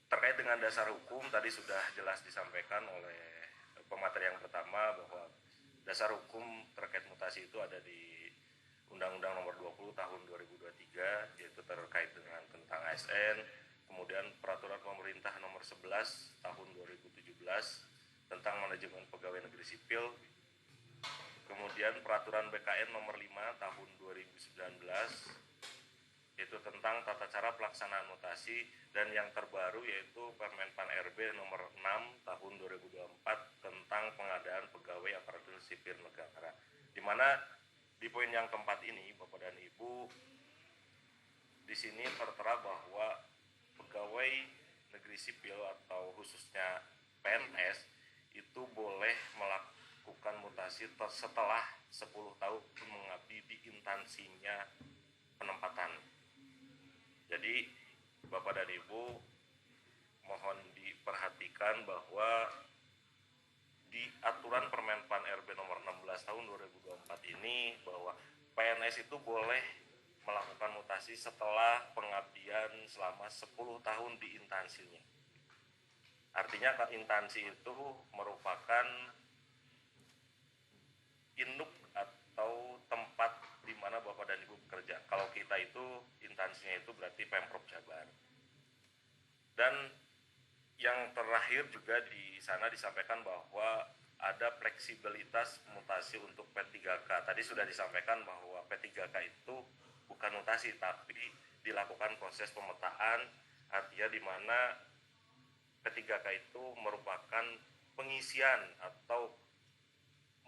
S7: Terkait dengan dasar hukum tadi sudah jelas disampaikan oleh pemateri yang pertama bahwa dasar hukum terkait mutasi itu ada di Undang-Undang Nomor 20 Tahun 2023 yaitu terkait dengan tentang ASN, kemudian Peraturan Pemerintah Nomor 11 Tahun 2017 tentang manajemen pegawai negeri sipil, kemudian Peraturan BKN Nomor 5 Tahun 2019 yaitu tentang tata cara pelaksanaan mutasi, dan yang terbaru yaitu Permenpan RB nomor 6 tahun 2024 tentang pengadaan pegawai aparatur sipil negara. Di mana di poin yang keempat ini Bapak dan Ibu di sini tertera bahwa pegawai negeri sipil atau khususnya PNS itu boleh melakukan mutasi setelah 10 tahun mengabdi di instansinya penempatan. Jadi Bapak dan Ibu mohon diperhatikan bahwa di aturan Permenpan RB nomor 16 tahun 2024 ini bahwa PNS itu boleh melakukan mutasi setelah pengabdian selama 10 tahun di instansinya. Artinya instansi itu merupakan induk atau tempat di mana Bapak dan Ibu bekerja. Kalau kita itu instansinya itu berarti Pemprov Jabar. Dan yang terakhir juga di sana disampaikan bahwa ada fleksibilitas mutasi untuk P3K. Tadi sudah disampaikan bahwa P3K itu bukan mutasi tapi dilakukan proses pemetaan, artinya di mana P3K itu merupakan pengisian atau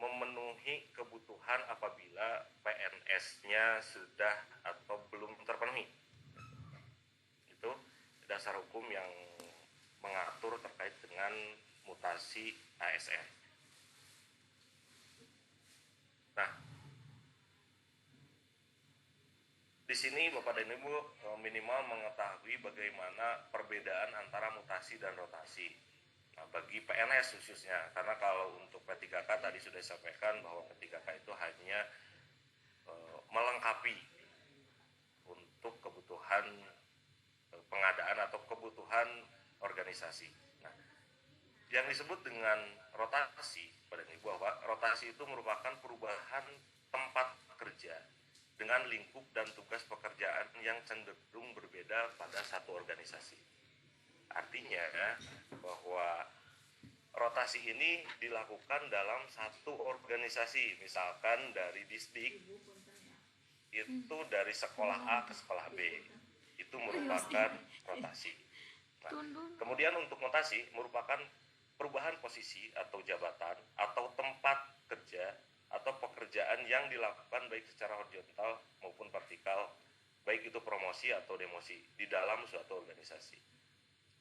S7: memenuhi kebutuhan apabila PNS-nya sudah atau belum terpenuhi. Itu dasar hukum yang mengatur terkait dengan mutasi mutasi ASN. Nah, di sini Bapak dan Ibu minimal mengetahui bagaimana perbedaan antara mutasi dan rotasi. Nah, bagi PNS khususnya, karena kalau untuk P3K tadi sudah disampaikan bahwa P3K itu hanya melengkapi untuk kebutuhan pengadaan atau kebutuhan organisasi. Nah, yang disebut dengan rotasi pada ini bahwa rotasi itu merupakan perubahan tempat kerja dengan lingkup dan tugas pekerjaan yang cenderung berbeda pada satu organisasi. Artinya bahwa rotasi ini dilakukan dalam satu organisasi, misalkan dari distrik itu dari sekolah A ke sekolah B, itu merupakan rotasi. Nah, kemudian untuk mutasi merupakan perubahan posisi atau jabatan atau tempat kerja atau pekerjaan yang dilakukan baik secara horizontal maupun vertikal, baik itu promosi atau demosi di dalam suatu organisasi.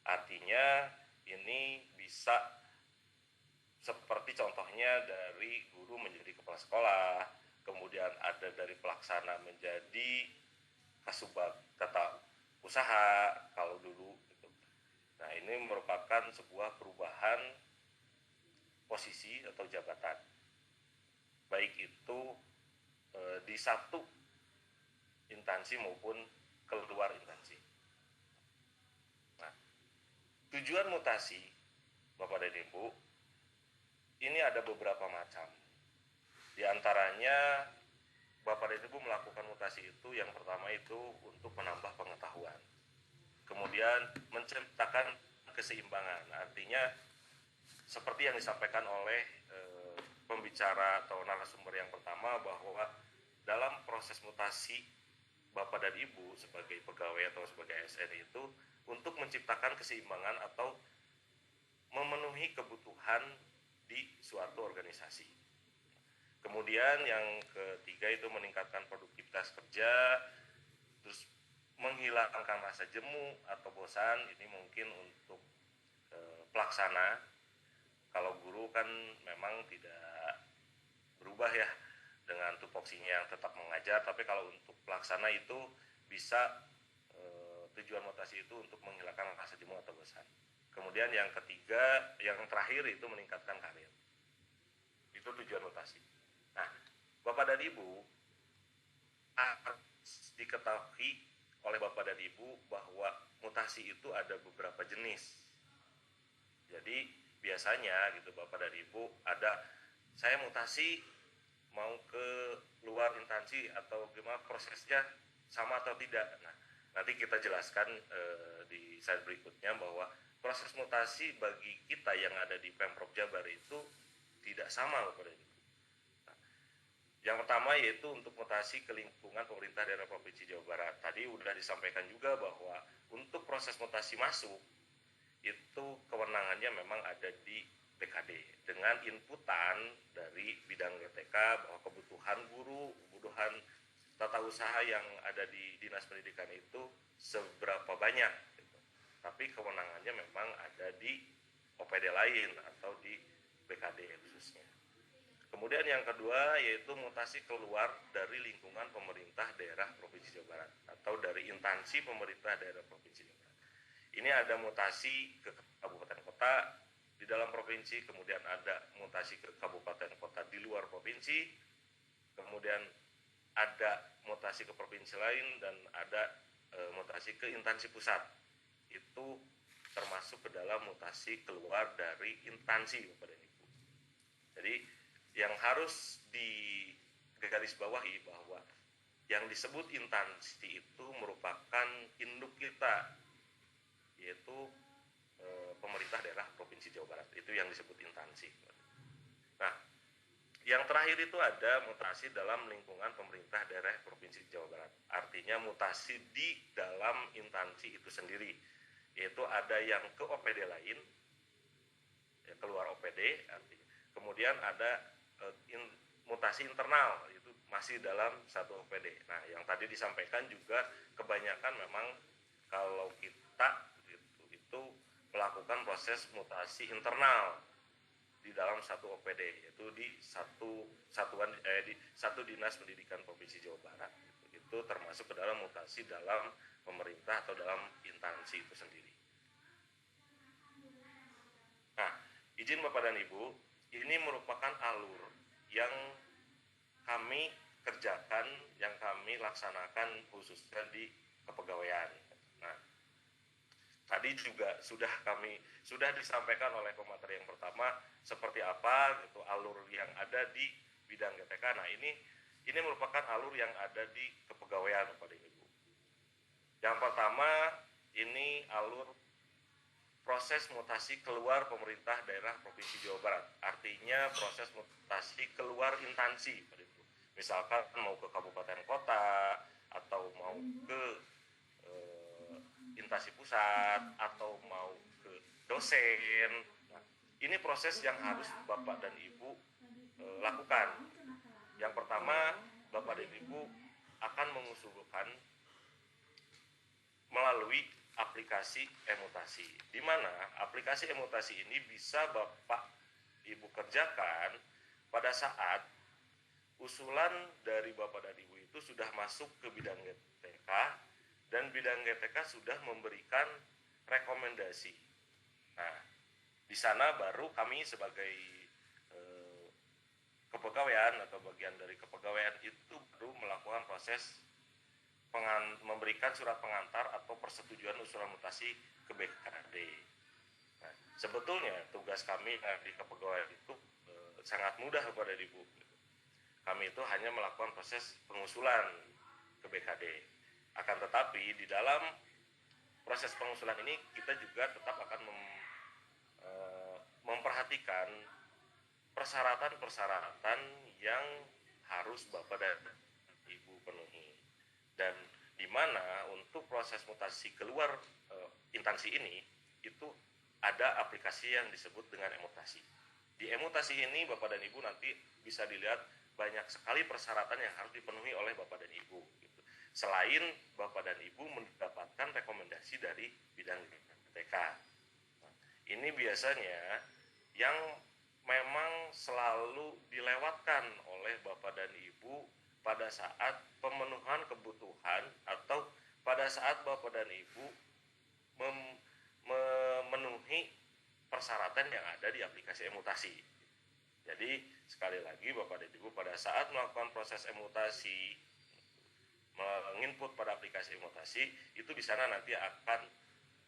S7: Artinya ini bisa seperti contohnya dari guru menjadi kepala sekolah, kemudian ada dari pelaksana menjadi kasubag tata usaha kalau dulu gitu. Nah, ini merupakan sebuah perubahan posisi atau jabatan, baik itu di satu instansi maupun keluar instansi. Nah, tujuan mutasi Bapak dan Ibu ini ada beberapa macam. Di antaranya Bapak dan Ibu melakukan mutasi itu yang pertama itu untuk menambah pengetahuan. Kemudian menciptakan keseimbangan. Artinya seperti yang disampaikan oleh pembicara atau narasumber yang pertama bahwa dalam proses mutasi Bapak dan Ibu sebagai pegawai atau sebagai ASN itu untuk menciptakan keseimbangan atau memenuhi kebutuhan di suatu organisasi. Kemudian yang ketiga itu meningkatkan produktivitas kerja, terus menghilangkan rasa jemu atau bosan. Ini mungkin untuk pelaksana. Kalau guru kan memang tidak berubah ya dengan tupoksinya yang tetap mengajar, tapi kalau untuk pelaksana itu bisa tujuan mutasi itu untuk menghilangkan rasa jemu atau bosan. Kemudian yang ketiga, yang terakhir itu meningkatkan karir. Itu tujuan mutasi. Nah, Bapak dan Ibu harus diketahui oleh Bapak dan Ibu bahwa mutasi itu ada beberapa jenis. Jadi biasanya gitu Bapak dan Ibu ada saya mutasi mau ke luar instansi atau gimana prosesnya sama atau tidak. Nah, nanti kita jelaskan di slide berikutnya bahwa proses mutasi bagi kita yang ada di Pemprov Jabar itu tidak sama Bapak dan Ibu. Nah, yang pertama yaitu untuk mutasi ke lingkungan pemerintah daerah Provinsi Jawa Barat. Tadi sudah disampaikan juga bahwa untuk proses mutasi masuk itu kewenangannya memang ada di BKD dengan inputan dari bidang GTK bahwa kebutuhan guru, kebutuhan tata usaha yang ada di Dinas Pendidikan itu seberapa banyak gitu. Tapi kewenangannya memang ada di OPD lain atau di BKD khususnya. Kemudian yang kedua yaitu mutasi keluar dari lingkungan pemerintah daerah Provinsi Jawa Barat atau dari instansi pemerintah daerah Provinsi Jawa Barat. Ini ada mutasi ke kabupaten kota di dalam provinsi, kemudian ada mutasi ke kabupaten kota di luar provinsi, kemudian ada mutasi ke provinsi lain, dan ada mutasi ke instansi pusat. Itu termasuk ke dalam mutasi keluar dari instansi Bapak dan Ibu. Jadi yang harus digarisbawahi bahwa yang disebut instansi itu merupakan induk kita, yaitu pemerintah daerah Provinsi Jawa Barat. Itu yang disebut instansi. Nah, yang terakhir itu ada mutasi dalam lingkungan pemerintah daerah Provinsi Jawa Barat. Artinya mutasi di dalam instansi itu sendiri, yaitu ada yang ke OPD lain, ya, keluar OPD. Artinya. Kemudian ada mutasi internal, itu masih dalam satu OPD. Nah, yang tadi disampaikan juga kebanyakan memang kalau kita itu melakukan proses mutasi internal di dalam satu OPD, yaitu di di satu dinas pendidikan provinsi Jawa Barat. Itu termasuk ke dalam mutasi dalam pemerintah atau dalam instansi itu sendiri. Nah, izin Bapak dan Ibu, ini merupakan alur yang kami kerjakan, yang kami laksanakan khususnya di kepegawaian. Nah, tadi juga sudah disampaikan oleh pemateri yang pertama seperti apa gitu alur yang ada di bidang GTK. Nah, ini merupakan alur yang ada di kepegawaian Bapak dan Ibu. Yang pertama, ini alur proses mutasi keluar pemerintah daerah Provinsi Jawa Barat. Artinya proses mutasi keluar instansi. Misalkan mau ke kabupaten kota, atau mau ke instansi pusat, atau mau ke dosen. Nah, ini proses yang harus Bapak dan Ibu lakukan. Yang pertama, Bapak dan Ibu akan mengusulkan melalui aplikasi e-mutasi, di mana aplikasi e-mutasi ini bisa Bapak Ibu kerjakan pada saat usulan dari Bapak dan Ibu itu sudah masuk ke bidang GTK dan bidang GTK sudah memberikan rekomendasi. Nah, di sana baru kami sebagai kepegawaian atau bagian dari kepegawaian itu baru melakukan proses memberikan surat pengantar atau persetujuan usulan mutasi ke BKD. Nah, sebetulnya tugas kami di kepegawaian itu sangat mudah kepada Ibu. Kami itu hanya melakukan proses pengusulan ke BKD. Akan tetapi di dalam proses pengusulan ini kita juga tetap akan memperhatikan persyaratan-persyaratan yang harus Bapak dan Ibu penuhi. Dan di mana untuk proses mutasi keluar instansi ini itu ada aplikasi yang disebut dengan e-mutasi. Di e-mutasi ini Bapak dan Ibu nanti bisa dilihat banyak sekali persyaratan yang harus dipenuhi oleh Bapak dan Ibu. Gitu. Selain Bapak dan Ibu mendapatkan rekomendasi dari bidang GTK. Nah, ini biasanya yang memang selalu dilewatkan oleh Bapak dan Ibu pada saat pemenuhan kebutuhan atau pada saat Bapak dan Ibu memenuhi persyaratan yang ada di aplikasi e-mutasi. Jadi sekali lagi Bapak dan Ibu pada saat melakukan proses e-mutasi, menginput pada aplikasi e-mutasi, itu di sana nanti akan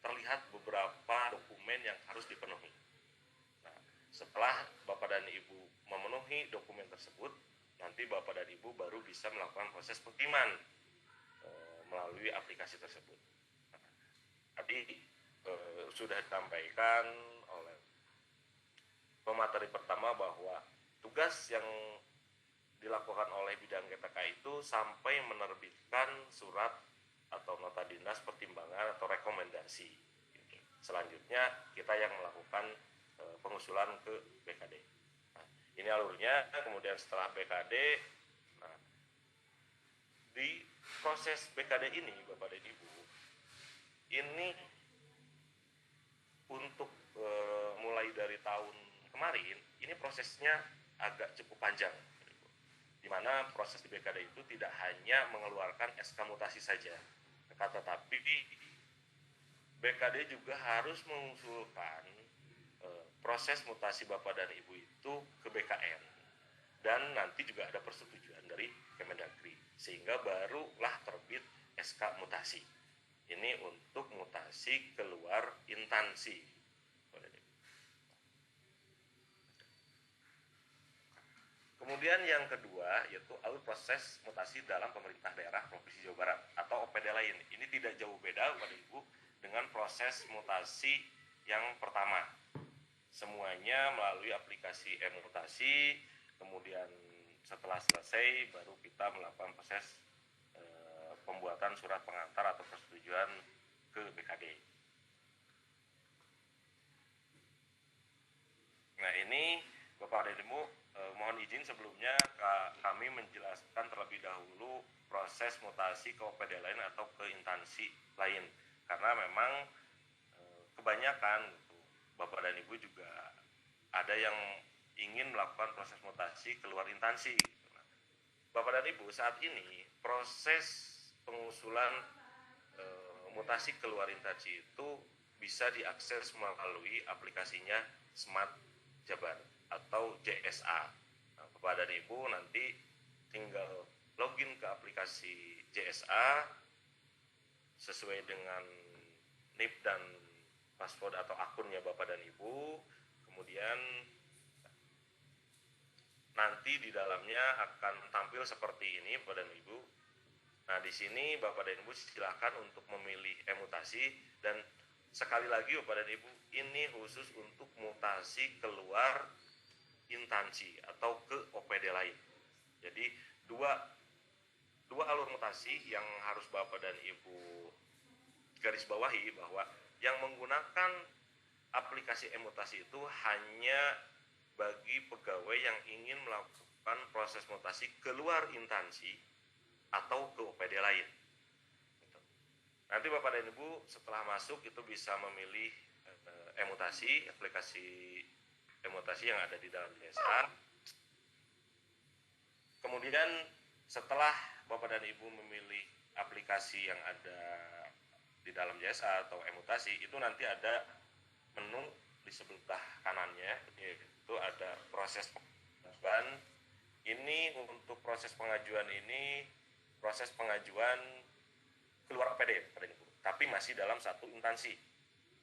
S7: terlihat beberapa dokumen yang harus dipenuhi. Nah, setelah Bapak dan Ibu memenuhi dokumen tersebut, nanti Bapak dan Ibu baru bisa melakukan proses pengiriman melalui aplikasi tersebut. Tadi sudah disampaikan oleh pemateri pertama bahwa tugas yang dilakukan oleh bidang GTK itu sampai menerbitkan surat atau nota dinas pertimbangan atau rekomendasi. Selanjutnya kita yang melakukan pengusulan ke BKD. Ini alurnya, kemudian setelah BKD, nah, di proses BKD ini, Bapak dan Ibu, ini untuk mulai dari tahun kemarin, ini prosesnya agak cukup panjang. Di mana proses di BKD itu tidak hanya mengeluarkan SK mutasi saja, tetapi BKD juga harus mengusulkan proses mutasi Bapak dan Ibu itu ke BKN dan nanti juga ada persetujuan dari Kemendagri sehingga barulah terbit SK mutasi. Ini untuk mutasi keluar instansi. Kemudian yang kedua yaitu alur proses mutasi dalam pemerintah daerah Provinsi Jawa Barat atau OPD lain. Ini tidak jauh beda Bapak Ibu dengan proses mutasi yang pertama. Semuanya melalui aplikasi e-mutasi, kemudian setelah selesai baru kita melakukan proses pembuatan surat pengantar atau persetujuan ke BKD. Nah ini Bapak dan Ibu mohon izin sebelumnya kami menjelaskan terlebih dahulu proses mutasi ke OPD lain atau ke instansi lain karena memang kebanyakan Bapak dan Ibu juga ada yang ingin melakukan proses mutasi keluar instansi. Bapak dan Ibu, saat ini proses pengusulan mutasi keluar instansi itu bisa diakses melalui aplikasinya Smart Jabar atau JSA. Nah, Bapak dan Ibu nanti tinggal login ke aplikasi JSA sesuai dengan NIP dan password atau akunnya Bapak dan Ibu. Kemudian nanti di dalamnya akan tampil seperti ini Bapak dan Ibu. Nah, di sini Bapak dan Ibu silakan untuk memilih mutasi, dan sekali lagi Bapak dan Ibu, ini khusus untuk mutasi keluar instansi atau ke OPD lain. Jadi dua alur mutasi yang harus Bapak dan Ibu garis bawahi, bahwa yang menggunakan aplikasi mutasi itu hanya bagi pegawai yang ingin melakukan proses mutasi keluar instansi atau ke OPD lain. Nanti Bapak dan Ibu setelah masuk itu bisa memilih mutasi, aplikasi mutasi yang ada di dalam JSA. Kemudian setelah Bapak dan Ibu memilih aplikasi yang ada di dalam JSA atau mutasi, itu nanti ada menu di sebelah kanannya, yaitu ada proses pengajuan. Ini untuk proses pengajuan ini, proses pengajuan keluar OPD, tapi masih dalam satu instansi.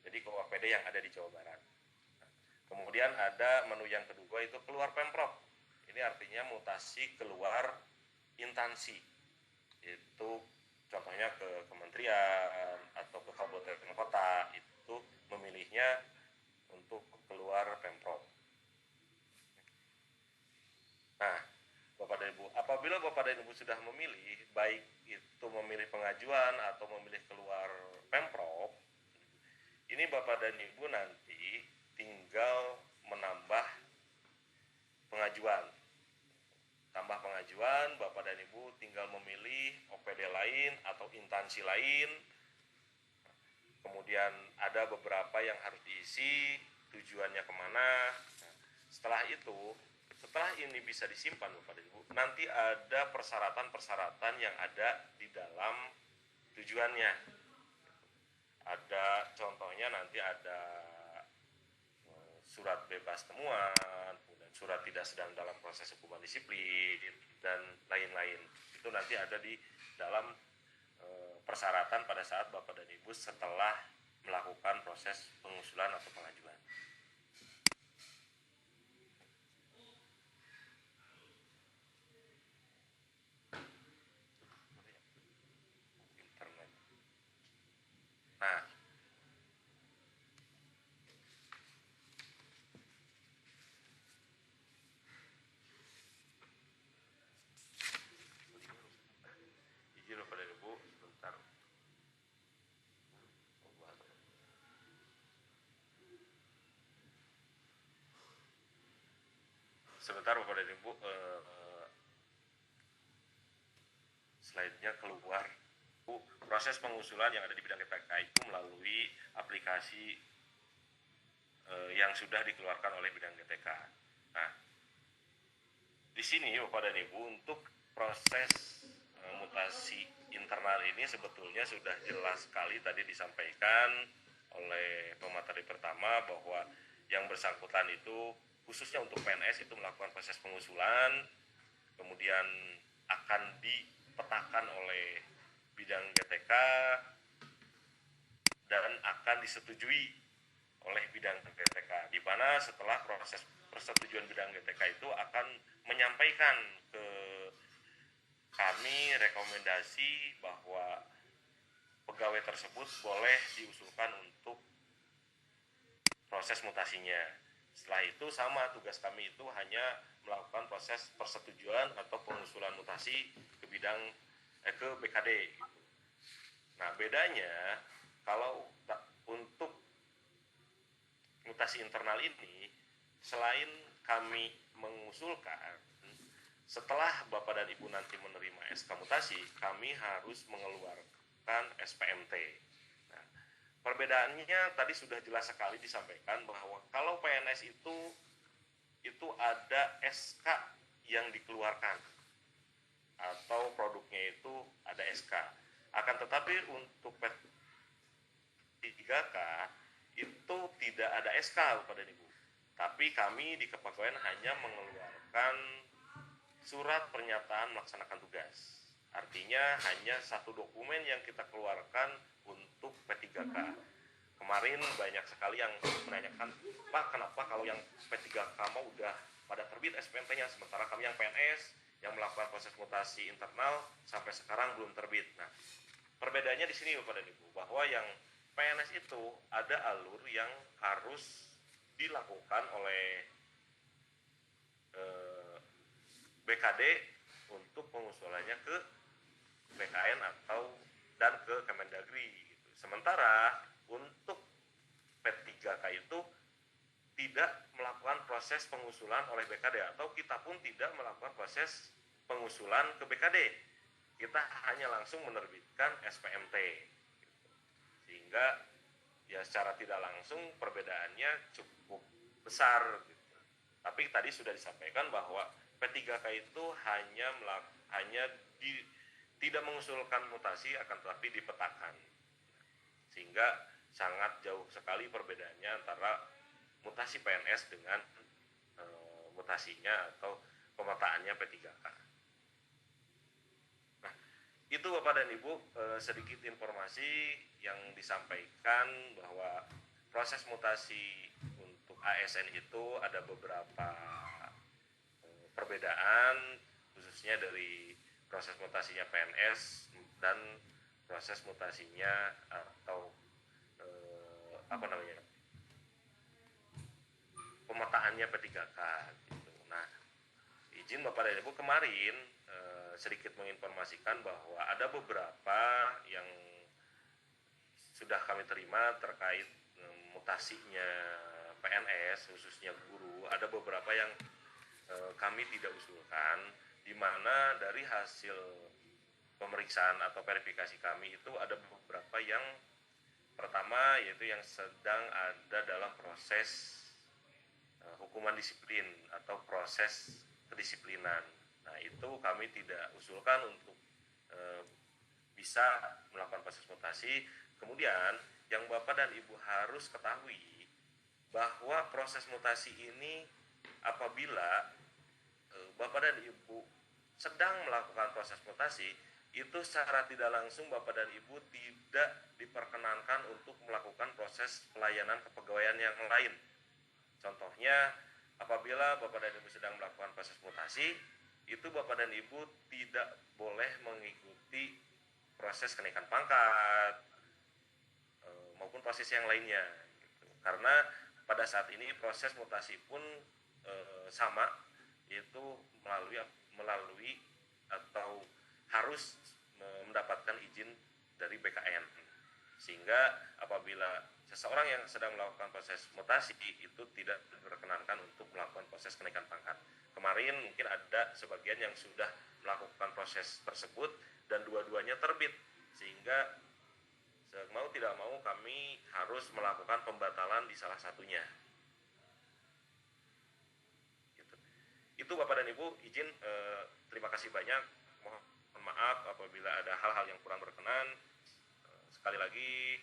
S7: Jadi keluar OPD yang ada di Jawa Barat. Kemudian ada menu yang kedua, itu keluar Pemprov. Ini artinya mutasi keluar instansi. Itu contohnya ke kementerian atau ke kabupaten kota, itu memilihnya untuk keluar Pemprov. Nah, Bapak dan Ibu, apabila Bapak dan Ibu sudah memilih, baik itu memilih pengajuan atau memilih keluar Pemprov, ini Bapak dan Ibu nanti tinggal menambah pengajuan. Tambah pengajuan, Bapak dan Ibu tinggal memilih OPD lain atau instansi lain. Kemudian ada beberapa yang harus diisi, tujuannya kemana. Setelah itu, setelah ini bisa disimpan Bapak dan Ibu, nanti ada persyaratan-persyaratan yang ada di dalam tujuannya. Ada contohnya, nanti ada surat bebas temuan, kemudian surat tidak sedang dalam proses hukuman disiplin, dan lain-lain. Itu nanti ada di dalam persyaratan pada saat Bapak dan Ibu setelah melakukan proses pengusulan atau pengajuan. Nah, izin Bapak dan Ibu sebentar. Sebentar Bapak dan Ibu, slide-nya keluar. Proses pengusulan yang ada di bidang GTK itu melalui aplikasi yang sudah dikeluarkan oleh bidang GTK. Nah, di sini Bapak dan Ibu, untuk proses mutasi internal ini sebetulnya sudah jelas sekali tadi disampaikan oleh pemateri pertama, bahwa yang bersangkutan itu khususnya untuk PNS itu melakukan proses pengusulan, kemudian akan dipetakan oleh bidang GTK dan akan disetujui oleh bidang GTK, di mana setelah proses persetujuan bidang GTK itu akan menyampaikan ke kami rekomendasi bahwa pegawai tersebut boleh diusulkan untuk proses mutasinya. Setelah itu sama, tugas kami itu hanya melakukan proses persetujuan atau pengusulan mutasi ke bidang ke BKD. Nah, bedanya kalau untuk mutasi internal ini, selain kami mengusulkan, setelah Bapak dan Ibu nanti menerima SK mutasi, kami harus mengeluarkan SPMT. Nah, perbedaannya tadi sudah jelas sekali disampaikan bahwa kalau PNS itu itu ada SK yang dikeluarkan atau produknya itu ada SK. Akan tetapi untuk P3K itu tidak ada SK Bapak dan Ibu. Tapi kami di Kepegawaian hanya mengeluarkan surat pernyataan melaksanakan tugas. Artinya hanya satu dokumen yang kita keluarkan untuk P3K. Kemarin banyak sekali yang menanyakan, Pak, kenapa kalau yang P3K mau udah pada terbit SPMT-nya, sementara kami yang PNS yang melakukan proses mutasi internal sampai sekarang belum terbit. Nah, perbedaannya di sini Bapak dan Ibu, bahwa yang PNS itu ada alur yang harus dilakukan oleh BKD untuk pengusulannya ke BKN dan ke Kemendagri gitu. Sementara untuk P3K itu tidak melakukan proses pengusulan oleh BKD atau kita pun tidak melakukan proses pengusulan ke BKD. Kita hanya langsung menerbitkan SPMT gitu. Sehingga ya secara tidak langsung perbedaannya cukup besar gitu. Tapi tadi sudah disampaikan bahwa P3K itu tidak mengusulkan mutasi, akan tetapi dipetakan. Sehingga sangat jauh sekali perbedaannya antara mutasi PNS dengan mutasinya atau pemetaannya P3K. Nah, itu Bapak dan Ibu sedikit informasi yang disampaikan bahwa proses mutasi untuk ASN itu ada beberapa perbedaan, khususnya dari proses mutasinya PNS dan proses mutasinya atau pemetaannya P3K gitu. Nah, izin Bapak dan Ibu, kemarin sedikit menginformasikan bahwa ada beberapa yang sudah kami terima terkait mutasinya PNS, khususnya guru. Ada beberapa yang kami tidak usulkan, di mana dari hasil pemeriksaan atau verifikasi kami itu ada beberapa yang pertama yaitu yang sedang ada dalam proses hukuman disiplin atau proses kedisiplinan. Nah, itu kami tidak usulkan untuk bisa melakukan proses mutasi. Kemudian yang Bapak dan Ibu harus ketahui bahwa proses mutasi ini apabila Bapak dan Ibu sedang melakukan proses mutasi, itu secara tidak langsung Bapak dan Ibu tidak diperkenankan untuk melakukan proses pelayanan kepegawaian yang lain. Contohnya, apabila Bapak dan Ibu sedang melakukan proses mutasi, itu Bapak dan Ibu tidak boleh mengikuti proses kenaikan pangkat maupun proses yang lainnya gitu. Karena pada saat ini proses mutasi pun sama, yaitu melalui atau harus mendapatkan izin dari BKN. Sehingga apabila seseorang yang sedang melakukan proses mutasi itu tidak diperkenankan untuk melakukan proses kenaikan pangkat. Kemarin mungkin ada sebagian yang sudah melakukan proses tersebut dan dua-duanya terbit, sehingga mau tidak mau kami harus melakukan pembatalan di salah satunya. Gitu. Itu Bapak dan Ibu, izin terima kasih banyak. Mohon maaf apabila ada hal-hal yang kurang berkenan. Sekali lagi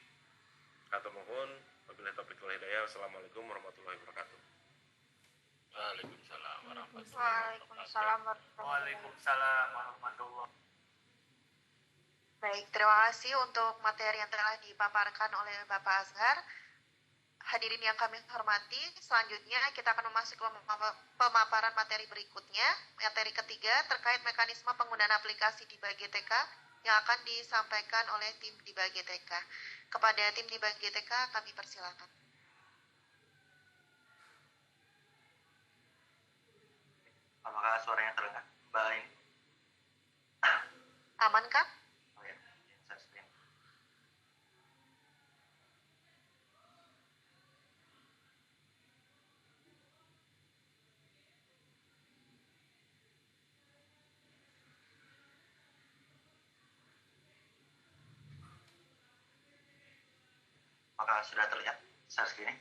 S7: atur nuhun, wabillahi taufiq wal hidayah. Wassalamualaikum warahmatullahi wabarakatuh.
S4: Waalaikumsalam warahmatullahi
S1: Waalaikumsalam warahmatullahi
S2: Waalaikumsalam warahmatullahi.
S1: Baik, terima kasih untuk materi yang telah dipaparkan oleh Bapak Azhar. Hadirin yang kami hormati, selanjutnya kita akan memasuki pemaparan materi berikutnya. Materi ketiga terkait mekanisme penggunaan aplikasi Diba GTK yang akan disampaikan oleh tim Diba GTK. Kepada tim Diba GTK kami persilakan.
S3: Apakah suaranya terdengar? Baik.
S1: Aman kah?
S3: Oh ya, saya screen. Apakah sudah terlihat share screen?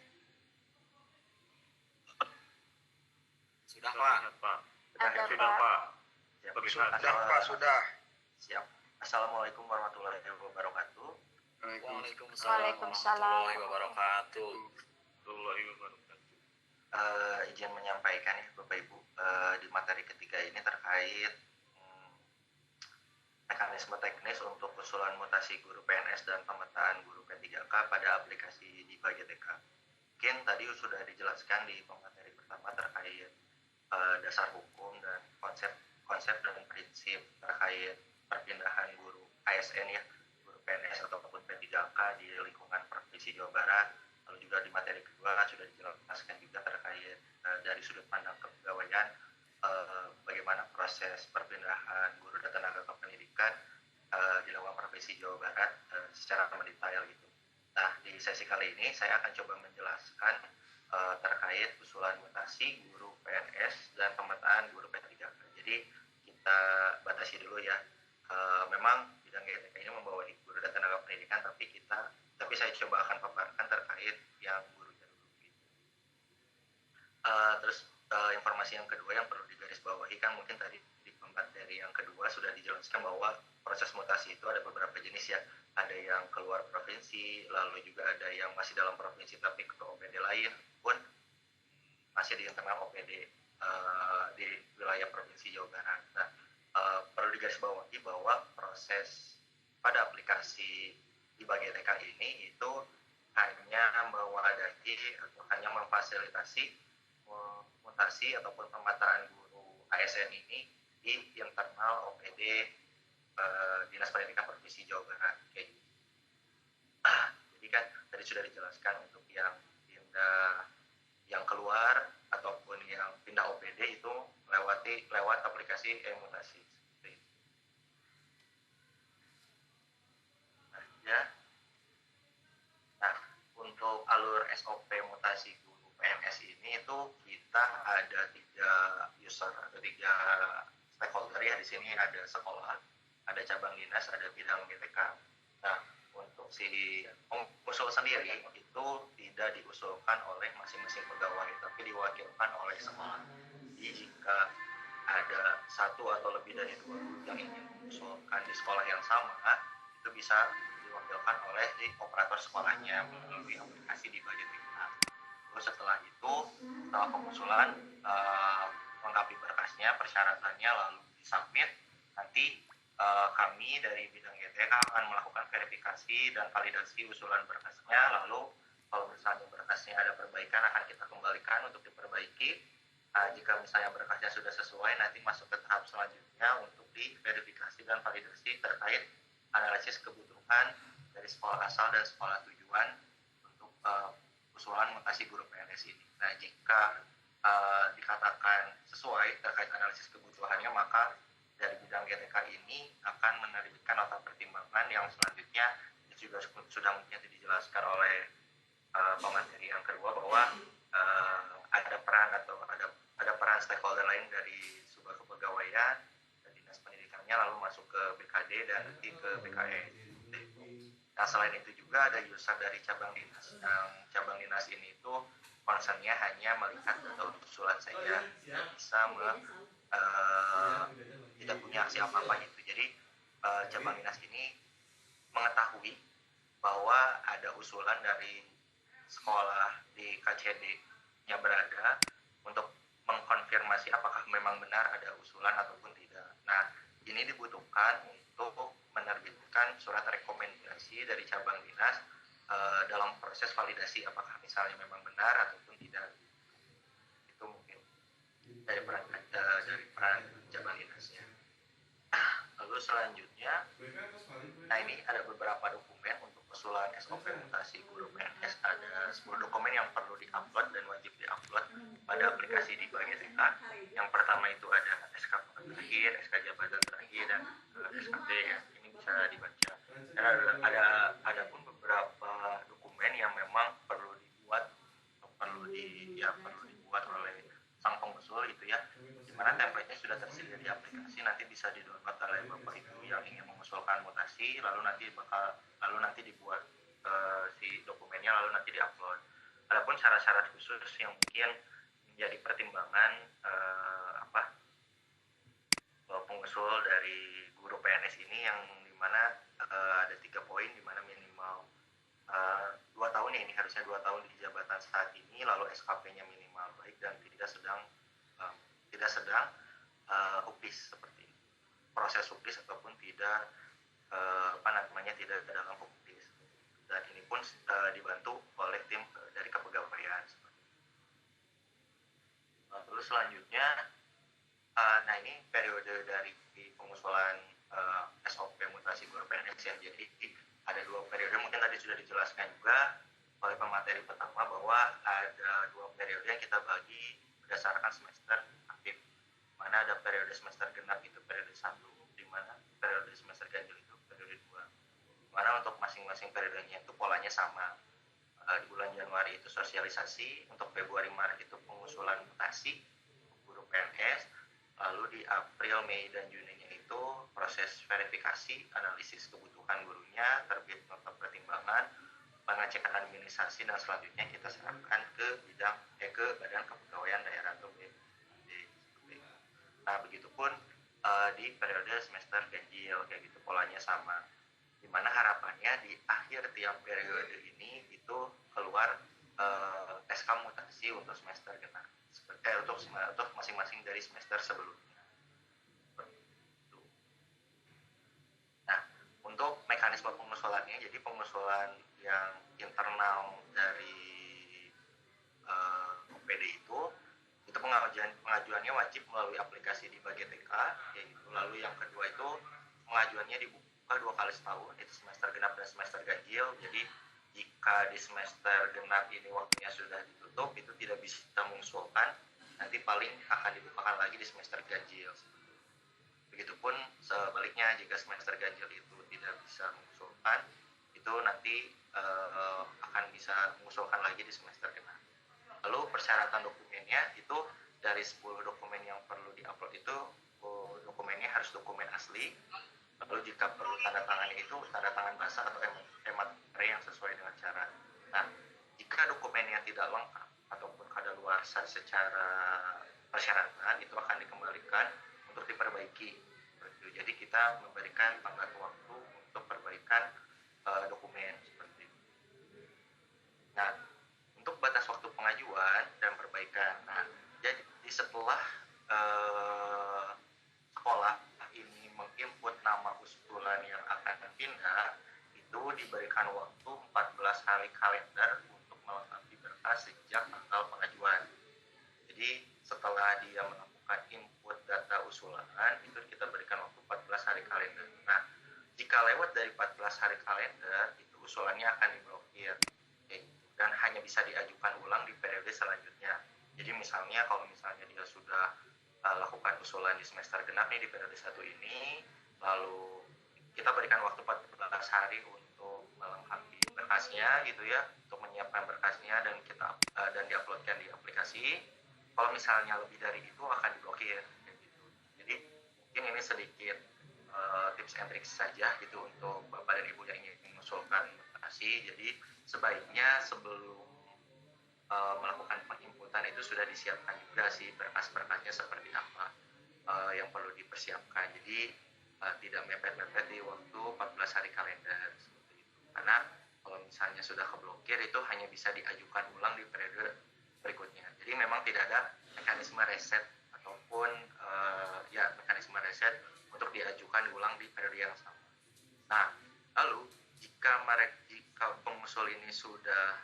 S3: Sudah. Siap. Assalamualaikum warahmatullahi wabarakatuh.
S4: Waalaikumsalam warahmatullahi wabarakatuh.
S3: Izin menyampaikan ya Bapak Ibu, di materi ketiga ini terkait mekanisme teknis untuk usulan mutasi guru PNS dan pemetaan guru P3K pada aplikasi di BGTK. Mungkin tadi sudah dijelaskan di pemateri pertama terkait dasar hukum dan konsep dan prinsip terkait perpindahan guru ASN ya, guru PNS ataupun P3K di lingkungan Provinsi Jawa Barat. Lalu juga di materi kedua sudah dijelaskan juga terkait dari sudut pandang kepegawaian bagaimana proses perpindahan guru dan tenaga kependidikan di lingkungan Provinsi Jawa Barat secara mendetail gitu. Nah, di sesi kali ini saya akan coba menjelaskan terkait usulan mutasi guru PNS dan pemetaan guru P3K. Jadi kita batasi dulu ya. Memang bidang GTK ini membawahi guru dan tenaga pendidikan, tapi saya coba akan paparkan terkait yang gurunya dulu gitu. Terus informasi yang kedua yang perlu digarisbawahi kan mungkin tadi di pemateri yang kedua sudah dijelaskan bahwa proses mutasi itu ada beberapa jenis ya. Ada yang keluar provinsi, lalu juga ada yang masih dalam provinsi tapi ke OPD lain pun masih di internal OPD di wilayah Provinsi Jawa Barat. Nah, perlu digarisbawahi bahwa proses pada aplikasi di BGTK ini itu hanya mewadahi atau hanya memfasilitasi mutasi ataupun pemetaan guru ASN ini di internal OPD Dinas Pendidikan Provinsi Jawa Barat. Kayak gitu. Jadi kan tadi sudah dijelaskan untuk yang pindah, yang keluar ataupun yang pindah OPD itu lewat aplikasi e-mutasi. Nah, untuk alur SOP mutasi guru PNS ini itu kita ada 3 user atau 3 stakeholder ya. Di sini ada sekolah, ada cabang dinas, ada bidang GTK. Nah, untuk si usul sendiri itu tidak diusulkan oleh masing-masing pegawai, tapi diwakilkan oleh sekolah. Jadi jika ada 1 atau lebih dari 2 guru yang ingin mengusulkan di sekolah yang sama, itu bisa diwakilkan oleh si operator sekolahnya melalui aplikasi di BGTK. Terus setelah itu, setelah pengusulan, melengkapi berkasnya, persyaratannya, lalu disubmit, nanti kami dari bidang GTK akan melakukan verifikasi dan validasi usulan berkasnya. Lalu kalau misalnya berkasnya ada perbaikan akan kita kembalikan untuk diperbaiki. Jika misalnya berkasnya sudah sesuai, nanti masuk ke tahap selanjutnya untuk diverifikasi dan validasi terkait analisis kebutuhan dari sekolah asal dan sekolah tujuan untuk usulan mutasi guru PNS ini. Nah, jika dikatakan sesuai terkait analisis kebutuhannya, maka dari bidang GTK ini akan menerbitkan nota pertimbangan yang selanjutnya juga sudah mungkin dijelaskan oleh pemateri yang kedua bahwa ada peran stakeholder lain dari sebuah kepegawaian dan dinas pendidikannya lalu masuk ke BKD dan nanti ke BKE. Nah, selain itu juga ada user dari cabang dinas. Cabang dinas ini itu concernnya hanya melihat data usulan saja, tidak bisa tidak punya aksi apa-apa gitu. Jadi cabang dinas ini mengetahui bahwa ada usulan dari sekolah di KCD-nya berada untuk mengkonfirmasi apakah memang benar ada usulan ataupun tidak. Nah, ini dibutuhkan untuk menerbitkan surat rekomendasi dari cabang dinas dalam proses validasi apakah misalnya memang benar ataupun tidak. Itu mungkin dari peran cabang dinasnya. Lalu selanjutnya, nah ini ada beberapa dokumen untuk usulan SOP mutasi guru PNS. Ada 10 dokumen yang perlu diupload dan wajib diupload pada aplikasi di BGTK. Yang pertama itu ada SK terakhir, SK jabatan terakhir, dan SKT ya. Ini bisa dibaca. Dan ada pun beberapa dokumen yang memang perlu dibuat oleh sang pengusul gitu ya. Dimana template-nya sudah tersedia di aplikasi, nanti bisa di-download oleh Bapak Ibu yang ingin mengusulkan mutasi, lalu nanti dibuat si dokumennya, lalu nanti diupload. Adapun syarat-syarat khusus yang mungkin menjadi pertimbangan pengusul dari guru PNS ini yang dimana ada 3 poin, dimana minimal 2 tahun ya, ini harusnya 2 tahun di jabatan saat ini, lalu SKP-nya minimal baik dan tidak sedang hukis seperti itu. Proses hukis ataupun tidak tidak dalam hukis. Dan ini pun dibantu oleh tim dari kepegawaian. Lalu selanjutnya, nah ini periode dari pengusulan SOP mutasi guru PNS ya. Jadi ada 2 periode, mungkin tadi sudah dijelaskan juga oleh pemateri pertama bahwa ada 2 periode yang kita bagi berdasarkan semester aktif. Mana ada periode semester genap itu periode 1, di mana periode semester ganjil itu periode 2. Mana untuk masing-masing periodenya itu polanya sama. Di bulan Januari itu sosialisasi, untuk Februari Maret itu pengusulan mutasi guru PNS, lalu di April, Mei dan Juninya itu proses verifikasi, analisis kebutuhan gurunya, terbit nota pertimbangan, pengecekan administrasi, dan selanjutnya kita serahkan ke Badan Kepegawaian Daerah atau BPD. Nah, begitupun di periode semester ganjil kayak gitu, polanya sama. Dimana harapannya di akhir tiap periode ini itu keluar SK mutasi untuk semester genap, untuk masing-masing dari semester sebelumnya. Nah, untuk mekanisme pengusulannya, jadi pengusulan yang internal dari OPD itu pengajuannya wajib melalui aplikasi di BagiTK, yaitu. Lalu yang kedua itu pengajuannya dibuka 2 kali setahun, itu semester genap dan semester ganjil. Jadi jika di semester genap ini waktunya sudah ditutup, itu tidak bisa mengusulkan, nanti paling akan dibukakan lagi di semester ganjil. Begitupun sebaliknya, jika semester ganjil itu tidak bisa mengusulkan, itu nanti akan bisa mengusulkan lagi di semester genap. Lalu persyaratan dokumennya itu dari 10 dokumen yang perlu diupload itu dokumennya harus dokumen asli. Lalu jika perlu tanda tangannya itu tanda tangan basah atau emateri yang sesuai dengan syarat. Nah, jika dokumennya tidak lengkap ataupun kadaluarsa secara persyaratan, itu akan dikembalikan untuk diperbaiki. Jadi kita memberikan tenggat waktu untuk perbaikan dokumen seperti itu. Nah, untuk batas waktu pengajuan dan perbaikan. Nah, jadi setelah sekolah ini menginput nama usulan yang akan pindah, itu diberikan waktu 14 hari kalender untuk melengkapi berkas sejak tanggal pengajuan. Jadi setelah dia melakukan input data usulan, itu kita berikan waktu 14 hari kalender. Nah, jika lewat dari 14 hari kalender, itu usulannya akan diblokir. Dan hanya bisa diajukan ulang di periode selanjutnya. Jadi misalnya kalau misalnya dia sudah lakukan usulan di semester genap nih di periode 1 ini, lalu kita berikan waktu 14 hari untuk melengkapi berkasnya gitu ya, untuk menyiapkan berkasnya dan diuploadkan di aplikasi. Kalau misalnya lebih dari itu akan diblokir gitu. Jadi mungkin ini sedikit tips and tricks saja gitu untuk Bapak dan Ibu yang ingin mengusulkan berkasi. Jadi sebaiknya sebelum melakukan penginputan itu sudah disiapkan juga sih berkas-berkasnya seperti apa yang perlu dipersiapkan. Jadi tidak mepet-mepet di waktu 14 hari kalender seperti itu. Karena kalau misalnya sudah keblokir itu hanya bisa diajukan ulang di periode berikutnya. Jadi memang tidak ada mekanisme reset ataupun mekanisme reset untuk diajukan ulang di periode yang sama. Nah, lalu jika pengusul ini sudah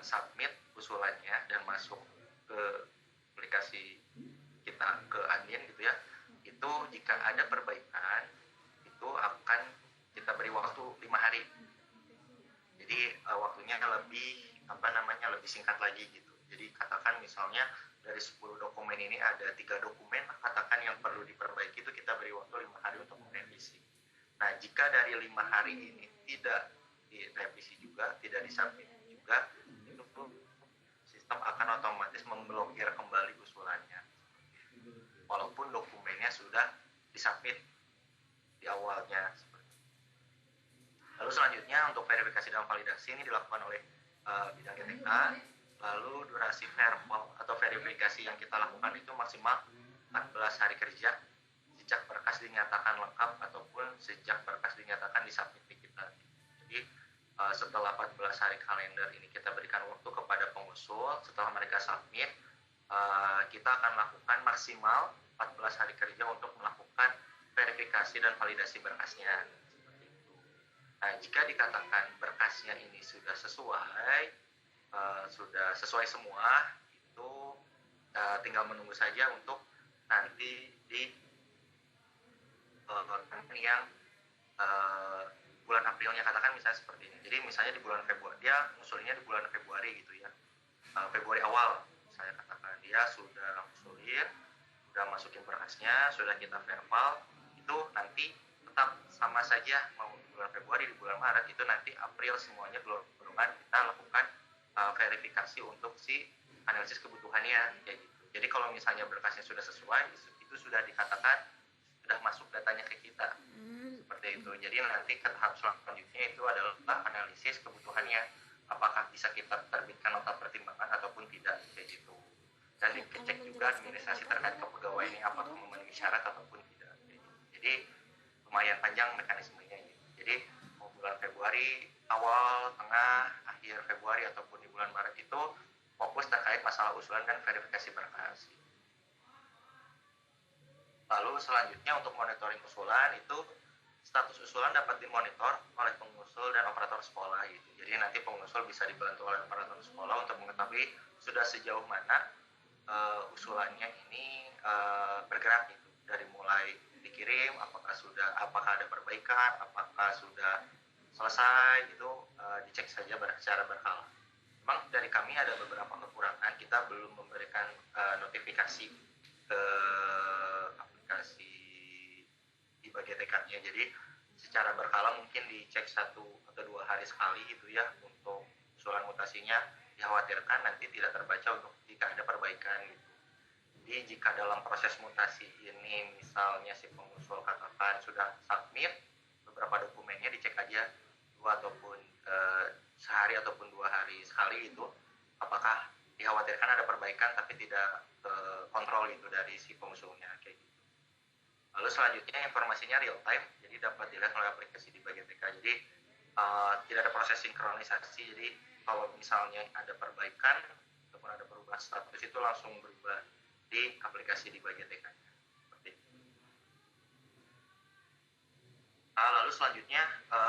S3: submit usulannya dan masuk ke aplikasi kita ke admin gitu ya, itu jika ada perbaikan itu akan kita beri waktu 5 hari. Jadi waktunya lebih singkat lagi gitu. Jadi katakan misalnya dari 10 dokumen ini ada 3 dokumen, katakan yang perlu diperbaiki itu kita beri waktu 5 hari untuk merevisi. Nah, jika dari 5 hari ini tidak direvisi juga, tidak disubmit juga, itu sistem akan otomatis memblokir kembali usulannya. Walaupun dokumennya sudah disubmit di awalnya. Lalu selanjutnya untuk verifikasi dan validasi ini dilakukan oleh bidang GTK. Lalu durasi verbal atau verifikasi yang kita lakukan itu maksimal 14 hari kerja. sejak berkas dinyatakan lengkap ataupun sejak berkas dinyatakan disubmit ke kita. Jadi setelah 14 hari kalender ini kita berikan waktu kepada pengusul. Setelah mereka submit, kita akan lakukan maksimal 14 hari kerja untuk melakukan verifikasi dan validasi berkasnya. Seperti itu. Nah, jika dikatakan berkasnya ini sudah sesuai semua, itu tinggal menunggu saja untuk nanti di yang bulan Aprilnya, katakan misalnya seperti ini. Jadi misalnya di bulan Februari, dia ngusulinnya di bulan Februari gitu ya, Februari awal saya katakan dia sudah ngusulin, sudah masukin berkasnya, sudah kita verbal, itu nanti tetap sama saja mau di bulan Februari, di bulan Maret, itu nanti April semuanya golongan kita lakukan verifikasi untuk si analisis kebutuhannya kayak gitu. Jadi kalau misalnya berkasnya sudah sesuai, itu sudah dikatakan sudah masuk datanya ke kita. Seperti itu. Jadi nanti ke tahap selanjutnya itu adalah analisis kebutuhannya, apakah bisa kita terbitkan nota pertimbangan ataupun tidak kayak gitu. Dan dicek juga administrasi terkait kepegawaian ini apakah memenuhi syarat ataupun tidak. Jadi lumayan panjang mekanismenya. Jadi mau bulan Februari awal, tengah, akhir Februari ataupun di bulan Maret itu fokus terkait masalah usulan dan verifikasi berkas. Lalu selanjutnya untuk monitoring usulan, itu status usulan dapat dimonitor oleh pengusul dan operator sekolah gitu. Jadi nanti pengusul bisa dibantu oleh operator sekolah untuk mengetahui sudah sejauh mana usulannya ini bergerak gitu. Dari mulai dikirim, apakah ada perbaikan, apakah sudah selesai, itu dicek saja secara berkala. Memang dari kami ada beberapa kekurangan, kita belum memberikan notifikasi ke aplikasi di bagian TK-nya. Jadi secara berkala mungkin dicek 1 atau 2 hari sekali gitu ya, untuk usulan mutasinya dikhawatirkan nanti tidak terbaca untuk jika ada perbaikan gitu. Jadi jika dalam proses mutasi ini misalnya si pengusul katakan sudah submit beberapa dokumennya, dicek aja 2 ataupun sehari ataupun 2 hari sekali itu, apakah dikhawatirkan ada perbaikan tapi tidak kontrol itu dari si pengusulnya kayak gitu. Lalu selanjutnya informasinya real time, jadi dapat dilihat melalui aplikasi di bagian TK. Jadi tidak ada proses sinkronisasi, jadi kalau misalnya ada perbaikan ataupun ada perubahan status itu langsung berubah di aplikasi di bagian TK. Seperti itu. Lalu selanjutnya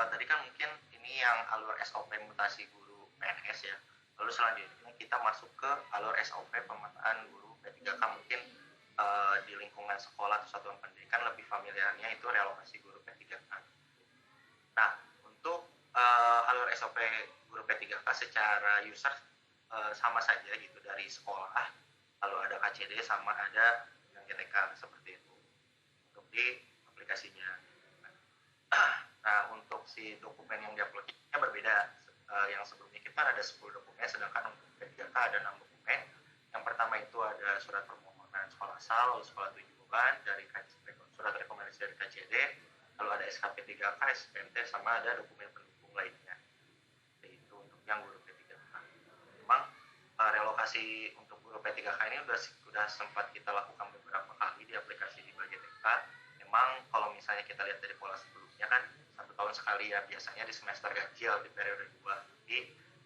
S3: tadi kan mungkin ini yang alur SOP mutasi guru PNS ya. Lalu selanjutnya kita masuk ke alur SOP pemetaan guru P3K. Mungkin di lingkungan sekolah atau satuan pendidikan lebih familiarnya itu relokasi guru P3K. Nah, untuk alur SOP guru P3K secara user sama saja gitu, dari sekolah, lalu ada KCD sama ada yang GTK seperti itu untuk di aplikasinya. Nah, untuk si dokumen yang diaplikasinya berbeda. Yang sebelumnya kita ada 10 dokumen, sedangkan untuk P3K ada 6 dokumen. Yang pertama itu ada surat permohonan sekolah asal, lalu sekolah tujuan dari surat rekomendasi dari KCD, lalu ada SKP 3K, SPMT, sama ada dokumen pendukung lainnya. Itu untuk yang guru P3K. Memang relokasi untuk guru P3K ini sudah sempat kita lakukan beberapa kali di aplikasi di bagian TK. Memang kalau misalnya kita lihat dari pola sebelumnya kan 1 tahun sekali ya, biasanya di semester ganjil di periode 2. Jadi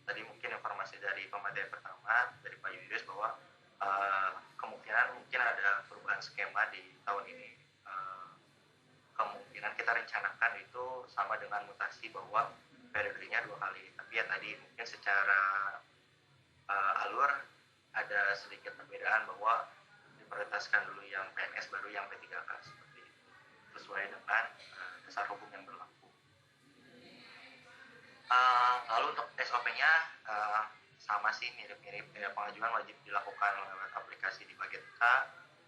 S3: tadi mungkin informasi dari pemateri pertama dari Pak Yuyus bahwa kemungkinan mungkin ada perubahan skema di tahun ini. Kemungkinan kita rencanakan itu sama dengan mutasi bahwa periodenya 2 kali. Tapi ya tadi mungkin secara alur ada sedikit perbedaan bahwa diprioritaskan dulu yang PNS baru yang P3K seperti itu, sesuai dengan dasar hukum yang berlaku. Lalu untuk SOP-nya sama sih, mirip-mirip. Pengajuan wajib dilakukan lewat aplikasi di bagian TK.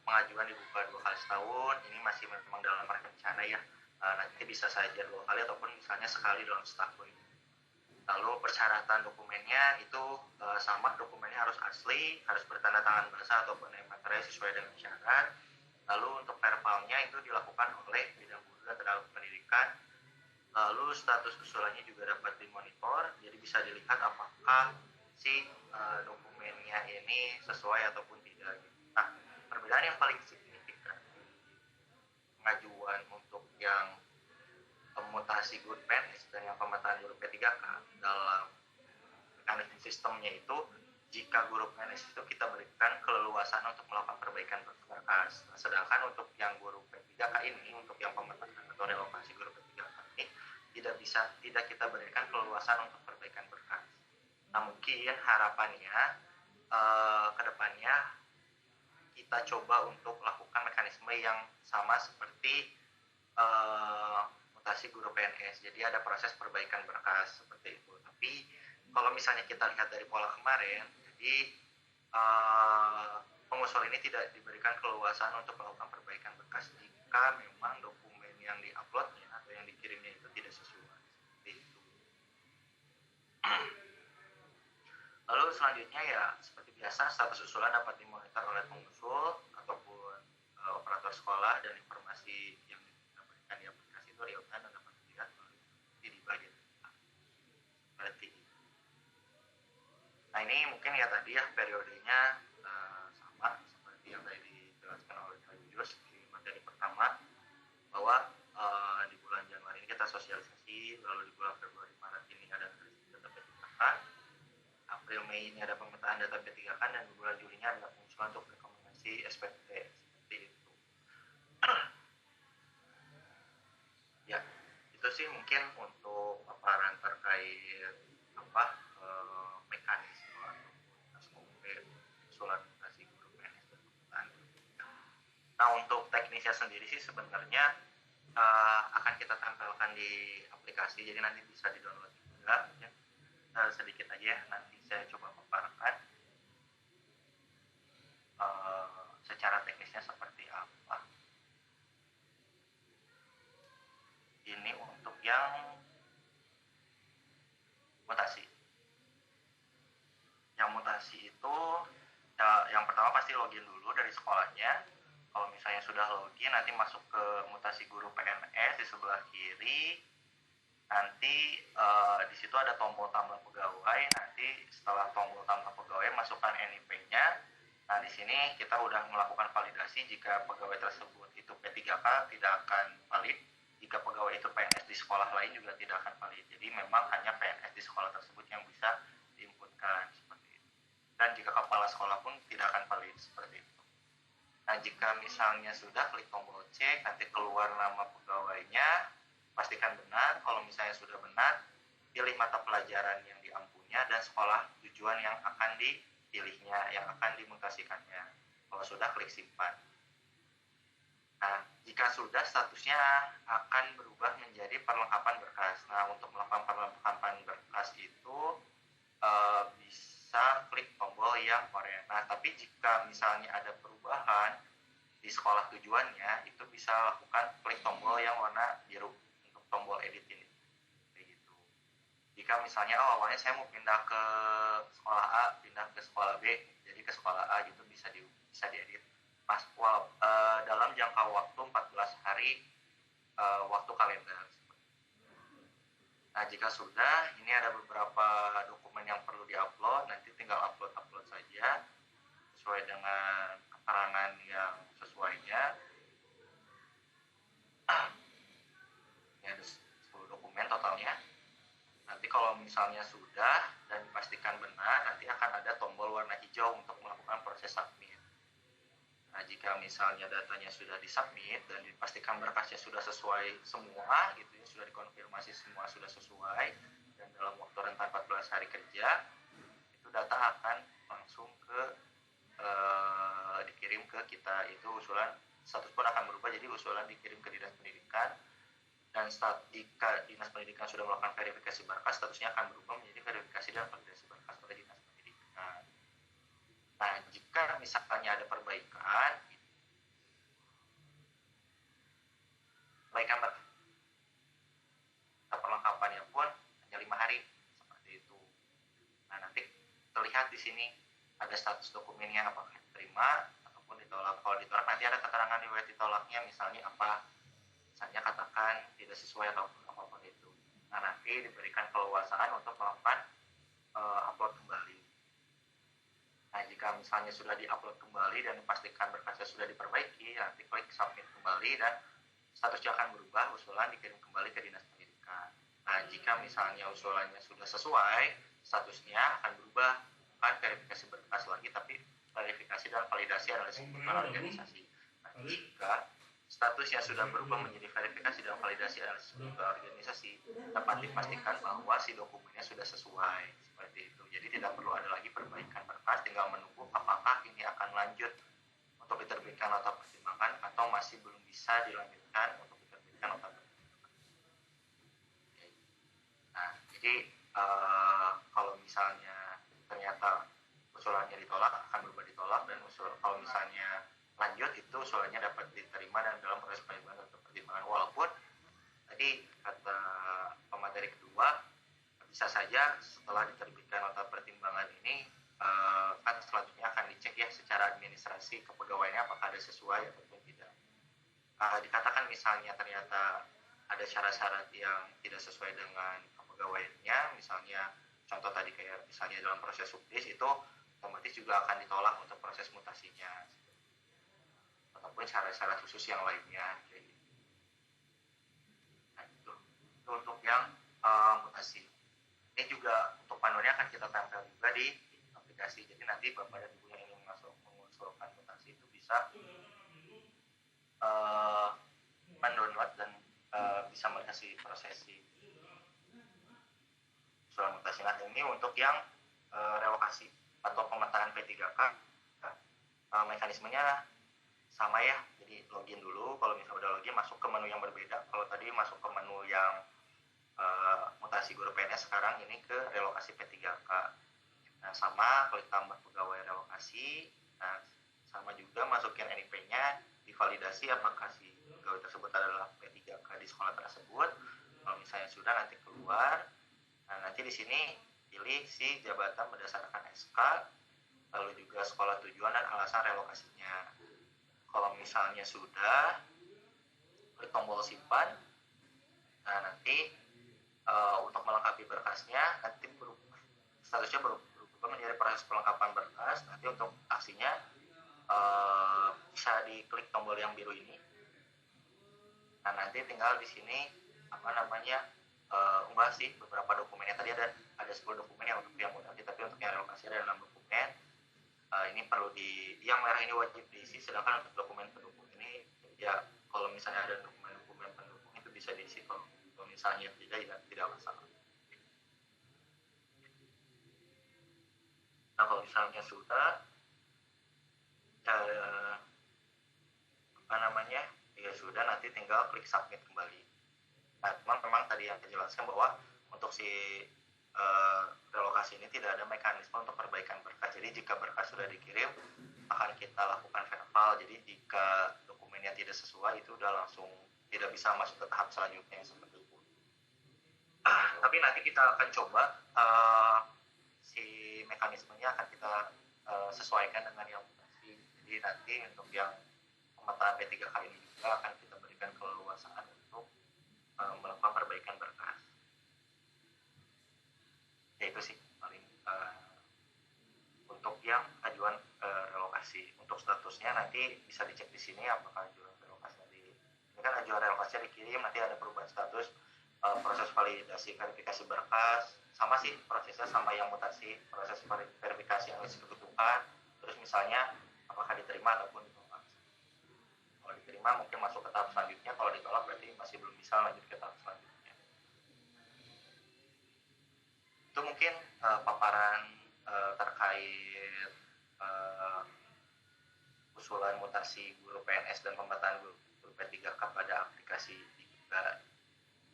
S3: Pengajuan dibuka 2 kali setahun. Ini masih memang dalam rencana ya. Nanti bisa saja 2 kali ataupun misalnya sekali dalam setahun. Lalu persyaratan dokumennya itu sama, dokumennya harus asli, harus bertanda tangan basah ataupun materai sesuai dengan syarat. Lalu untuk verbalnya itu dilakukan oleh bidang guru dan tenaga pendidikan. Lalu status usulannya juga dapat dimonitor, jadi bisa dilihat apakah si dokumennya ini sesuai ataupun tidak. Nah, perbedaan yang paling signifikan pengajuan untuk yang mutasi guru PNS dan yang pemetaan guru P3K dalam mekanisme sistemnya itu, jika guru PNS itu kita berikan keleluasan untuk melakukan perbaikan berkas. Nah, sedangkan untuk yang guru P3K ini, untuk yang pemetaan atau relokasi guru P3K ini tidak kita berikan keleluasan untuk perbaikan berkas. Nah, mungkin harapannya ke depannya kita coba untuk lakukan mekanisme yang sama seperti mutasi guru PNS. Jadi ada proses perbaikan berkas seperti itu. Tapi kalau misalnya kita lihat dari pola kemarin, jadi pengusul ini tidak diberikan keleluasan untuk melakukan perbaikan berkas jika memang dokumen yang diuploadnya atau yang dikirimnya itu tidak sesuai. Seperti itu. Lalu selanjutnya ya seperti biasa, status usulan dapat dimonitor oleh pengusul ataupun operator sekolah, dan informasi yang didapatkan di aplikasi itu real time dan dapat dilihat di bagian berarti. Nah, ini mungkin ya tadi ya periodenya sama seperti yang tadi dijelaskan oleh Kak Yus di materi pertama, bahwa di bulan Januari ini kita sosialisasi, lalu di bulan Februari Maret ini ada data P3K, April Mei ini ada pemetaan data P3K, dan di bulan Julinya ada pengusulan untuk rekomendasi SPT seperti itu. Ya, itu sih mungkin untuk paparan terkait mekanisme atau SOP usulan mutasi guru PNS dan pemetaan. Nah, untuk teknisnya sendiri sih sebenarnya akan kita tempelkan di aplikasi, jadi nanti bisa di-download juga ya. Sedikit aja ya, nanti saya coba paparkan secara teknisnya seperti apa. Ini untuk yang mutasi. Yang mutasi itu ya, yang pertama pasti login dulu dari sekolahnya. Kalau misalnya sudah login, nanti masuk ke mutasi guru PNS di sebelah kiri. Nanti di situ ada tombol tambah pegawai. Nanti setelah tombol tambah pegawai, masukkan NIP-nya. Nah, di sini kita udah melakukan validasi jika pegawai tersebut itu P3K tidak akan valid. Jika pegawai itu PNS di sekolah lain juga tidak akan valid. Jadi memang hanya PNS di sekolah tersebut yang bisa diinputkan seperti itu. Dan jika kepala sekolah pun tidak akan valid seperti itu. Nah, jika misalnya sudah klik tombol cek, nanti keluar nama pegawainya, pastikan benar. Kalau misalnya sudah benar, pilih mata pelajaran yang diampunya dan sekolah tujuan yang akan dipilihnya, yang akan dimutasikannya. Kalau sudah, klik simpan. Nah, jika sudah, statusnya akan berubah menjadi perlengkapan berkas. Nah, untuk melakukan perlengkapan berkas itu bisa klik tombol yang oranye. Nah, tapi jika misalnya ada perubahan di sekolah tujuannya, itu bisa lakukan klik tombol yang warna biru untuk tombol edit ini. Kayak gitu. Jika misalnya awalnya saya mau pindah ke sekolah A, pindah ke sekolah B, jadi ke sekolah A gitu bisa diedit. Dalam jangka waktu 14 hari waktu kalender. Nah, jika sudah, ini ada beberapa dokumen yang perlu diupload, nanti tinggal upload saja sesuai dengan keterangan yang sesuainya. Ini ada 10 dokumen totalnya. Nanti kalau misalnya sudah dan dipastikan benar, nanti akan ada tombol warna hijau untuk melakukan proses submit. Nah, jika misalnya datanya sudah disubmit dan dipastikan berkasnya sudah sesuai semua, gitu ya, sudah dikonfirmasi semua sudah sesuai, dan dalam waktu rentang 14 hari kerja, itu data akan langsung dikirim ke kita. Itu usulan, status pun akan berubah, jadi usulan dikirim ke Dinas Pendidikan, dan jika Dinas Pendidikan sudah melakukan verifikasi berkas, statusnya akan berubah menjadi verifikasi dan validasi berkas oleh Dinas Pendidikan. Nah, jika misalnya ada perbaikan perlengkapannya pun hanya 5 hari seperti itu. Nah, nanti terlihat di sini ada status dokumennya apakah diterima ataupun ditolak. Kalau ditolak, nanti ada keterangan riwayat ditolaknya, misalnya apa, misalnya katakan tidak sesuai ataupun apapun itu. Nah, nanti diberikan keleluasaan untuk melakukan upload kembali. Nah, jika misalnya sudah diupload kembali dan dipastikan berkasnya sudah diperbaiki, nanti klik submit kembali dan statusnya akan berubah, usulan dikirim kembali ke Dinas Pendidikan. Nah, jika misalnya usulannya sudah sesuai, statusnya akan berubah, bukan verifikasi berkas lagi, tapi verifikasi dan validasi analisis kebutuhan organisasi. Nah, jika statusnya sudah berubah menjadi verifikasi dan validasi analisis kebutuhan organisasi, dapat dipastikan bahwa si dokumennya sudah sesuai, seperti itu. Jadi tidak perlu ada lagi perbaikan berkas, tinggal menunggu apakah ini akan lanjut untuk diterbitkan nota pertimbangan atau masih belum bisa dilanjutkan untuk diterbitkan nota pertimbangan. Nah, jadi kalau misalnya ternyata usulannya ditolak, akan berubah ditolak, dan kalau misalnya lanjut itu usulannya dapat diterima dan dalam proses pertimbangan atau pertimbangan. Walaupun tadi kata pemateri kedua, bisa saja setelah diterbitkan nota pertimbangan ini kan selanjutnya akan dicek ya secara administrasi kepegawaiannya apakah ada sesuai ataupun tidak. Dikatakan misalnya ternyata ada syarat-syarat yang tidak sesuai dengan kepegawaiannya, misalnya contoh tadi kayak misalnya dalam proses subdis itu otomatis juga akan ditolak untuk proses mutasinya ataupun syarat-syarat khusus yang lainnya. Nah, itu untuk yang mutasi. Ini juga untuk panduannya akan kita tempel juga di aplikasi. Jadi nanti Bapak dan Ibu yang ingin mengusulkan mutasi itu bisa mendownload dan bisa mengisi prosesi usulan mutasi. Nah, ini untuk yang relokasi atau pemetaan P3K, mekanismenya sama ya. Jadi login dulu, kalau misalnya udah login masuk ke menu yang berbeda. Kalau tadi masuk ke menu yang mutasi guru PNS, sekarang ini ke relokasi P3K. Nah, sama klik tambah pegawai relokasi. Nah, sama juga masukin NIP-nya, divalidasi apakah si pegawai tersebut adalah P3K di sekolah tersebut. Kalau misalnya sudah, nanti keluar. Nah, nanti di sini pilih si jabatan berdasarkan SK, lalu juga sekolah tujuan dan alasan relokasinya. Kalau misalnya sudah, klik tombol simpan. Nah, nanti untuk melengkapi berkasnya nanti statusnya berubah menjadi proses pelengkapan berkas. Nanti untuk aksinya bisa diklik tombol yang biru ini. Nah, nanti tinggal di sini unggah sih beberapa dokumennya. Tadi ada 10 dokumen yang untuk yang mutasi, tapi untuk yang relokasi ada 6 dokumen. Ini perlu yang merah ini wajib diisi, sedangkan untuk dokumen pendukung ini ya kalau misalnya ada dokumen pendukung itu bisa diisi, kalau misalnya tidak masalah. Nah, kalau misalnya sudah ya sudah, nanti tinggal klik submit kembali. Nah, memang tadi yang saya jelaskan bahwa untuk si relokasi ini tidak ada mekanisme untuk perbaikan berkas. Jadi jika berkas sudah dikirim akan kita lakukan verbal. Jadi jika dokumennya tidak sesuai itu udah langsung tidak bisa masuk ke tahap selanjutnya seperti itu. Tapi nanti kita akan coba si mekanismenya akan kita sesuaikan dengan yang mutasi. Jadi nanti untuk yang pemetaan P3K ini juga akan kita berikan keleluasaan untuk melakukan perbaikan berkas. Ya itu sih paling untuk yang ajuan relokasi. Untuk statusnya nanti bisa dicek di sini apakah ajuan relokasi ini kan ajuan relokasi dikirim, nanti ada perubahan status, proses validasi verifikasi berkas sama sih prosesnya sama yang mutasi, proses verifikasi analisis kebutuhan, terus misalnya apakah diterima ataupun ditolak. Kalau diterima mungkin masuk ke tahap selanjutnya, kalau ditolak berarti masih belum bisa lanjut ke tahap selanjutnya. Itu mungkin paparan terkait usulan mutasi guru PNS dan pemetaan guru P3K pada aplikasi Digiga.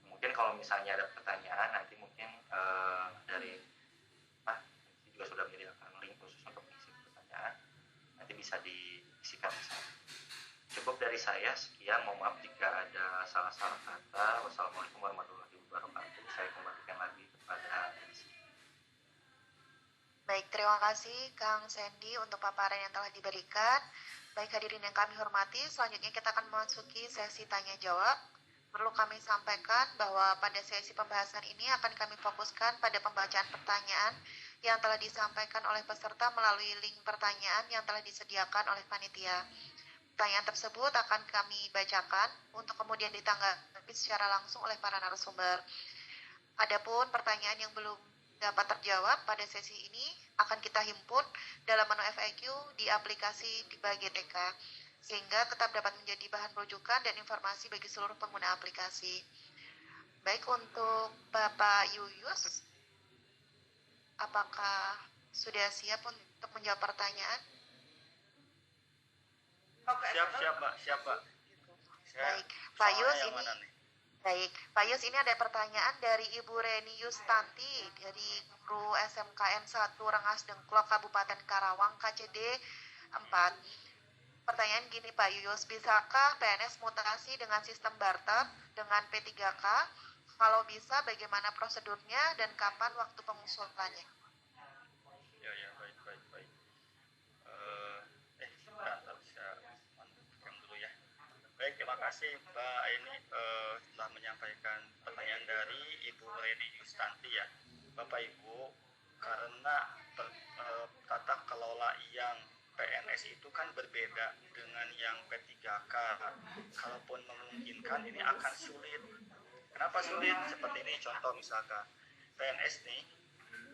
S3: Mungkin kalau misalnya ada pertanyaan nanti mungkin dari juga sudah menyediakan link khusus untuk mengisi pertanyaan, nanti bisa diisikan di sana. Cukup dari saya, sekian. Mohon maaf jika ada salah-salah kata. Wassalamualaikum warahmatullahi wabarakatuh. Saya kembalikan lagi kepada MC.
S1: Baik, terima kasih Kang Sandy untuk paparan yang telah diberikan. Baik hadirin yang kami hormati, selanjutnya kita akan memasuki sesi tanya jawab. Perlu kami sampaikan bahwa pada sesi pembahasan ini akan kami fokuskan pada pembacaan pertanyaan yang telah disampaikan oleh peserta melalui link pertanyaan yang telah disediakan oleh panitia. Pertanyaan tersebut akan kami bacakan untuk kemudian ditanggapi secara langsung oleh para narasumber. Adapun pertanyaan yang belum dapat terjawab pada sesi ini akan kita himpun dalam menu FAQ di aplikasi Diba GTK, sehingga tetap dapat menjadi bahan rujukan dan informasi bagi seluruh pengguna aplikasi. Baik, untuk Bapak Yuyus, apakah sudah siap untuk menjawab pertanyaan?
S2: Siap, Pak.
S1: Baik, Pak Yus ini. Baik, Pak Yus, ini ada pertanyaan dari Ibu Reni Yustanti dari guru SMKN 1 Rengas Dengklok Kabupaten Karawang KCD 4. Pertanyaan gini Pak Yus, bisakah PNS mutasi dengan sistem barter dengan P3K? Kalau bisa, bagaimana prosedurnya dan kapan waktu pengusulannya?
S2: Ya, baik. Sebentar, saya rekam dulu ya. Baik, terima kasih Mbak ini telah menyampaikan pertanyaan dari Ibu Reni Yustanti ya. Bapak Ibu, karena tata kelola yang PNS itu kan berbeda dengan yang P3K. Kalaupun memungkinkan ini akan sulit. Kenapa sulit? Seperti ini contoh misalkan PNS nih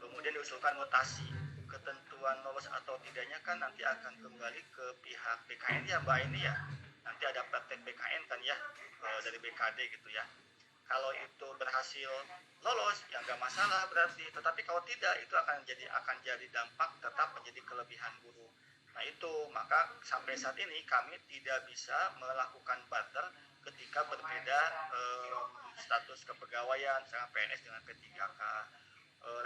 S2: kemudian diusulkan mutasi, ketentuan lolos atau tidaknya kan nanti akan kembali ke pihak BKN ya Mbak ini ya. Nanti ada praktek BKN kan ya dari BKD gitu ya. Kalau itu berhasil lolos ya nggak masalah berarti, tetapi kalau tidak itu akan jadi dampak tetap menjadi kelebihan guru. Nah itu, maka sampai saat ini kami tidak bisa melakukan barter ketika berbeda status kepegawaian, misalnya PNS dengan P3K.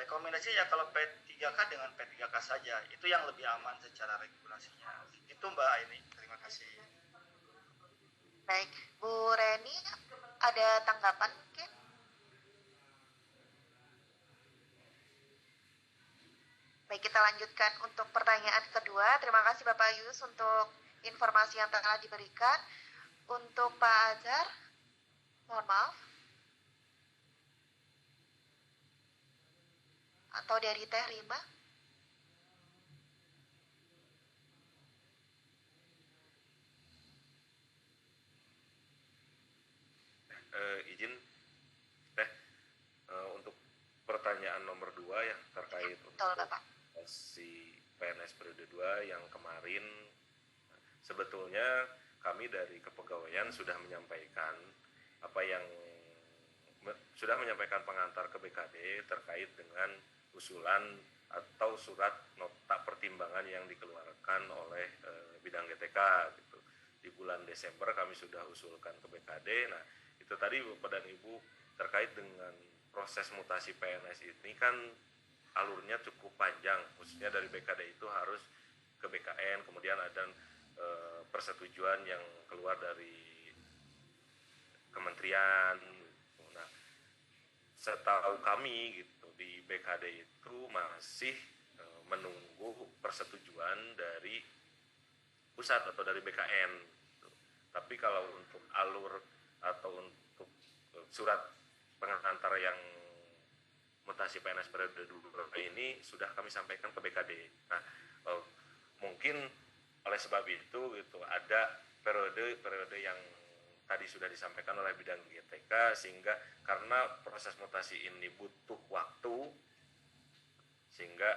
S2: Rekomendasi ya kalau P3K dengan P3K saja, itu yang lebih aman secara regulasinya. Itu Mbak ini, terima kasih.
S1: Baik, Bu Reni, ada tanggapan mungkin? Baik, kita lanjutkan untuk pertanyaan kedua. Terima kasih Bapak Yus untuk informasi yang telah diberikan. Untuk Pak Azhar, mohon maaf. Atau dari Teh Rima?
S7: Izin untuk pertanyaan nomor 2 yang terkait
S1: Betul, Bapak.
S7: si PNS periode 2 yang kemarin, sebetulnya kami dari kepegawaian sudah menyampaikan menyampaikan pengantar ke BKD terkait dengan usulan atau surat nota pertimbangan yang dikeluarkan oleh bidang GTK gitu. Di bulan Desember kami sudah usulkan ke BKD. Nah, itu tadi Bapak dan Ibu terkait dengan proses mutasi PNS ini kan alurnya cukup panjang, khususnya dari BKD itu harus ke BKN, kemudian ada persetujuan yang keluar dari kementerian. Nah, setahu kami gitu di BKD itu masih menunggu persetujuan dari pusat atau dari BKN. Tapi kalau untuk alur atau untuk surat pengantar yang mutasi PNS periode 2 ini sudah kami sampaikan ke BKD. Nah, mungkin oleh sebab itu gitu ada periode yang tadi sudah disampaikan oleh bidang GTK, sehingga karena proses mutasi ini butuh waktu, sehingga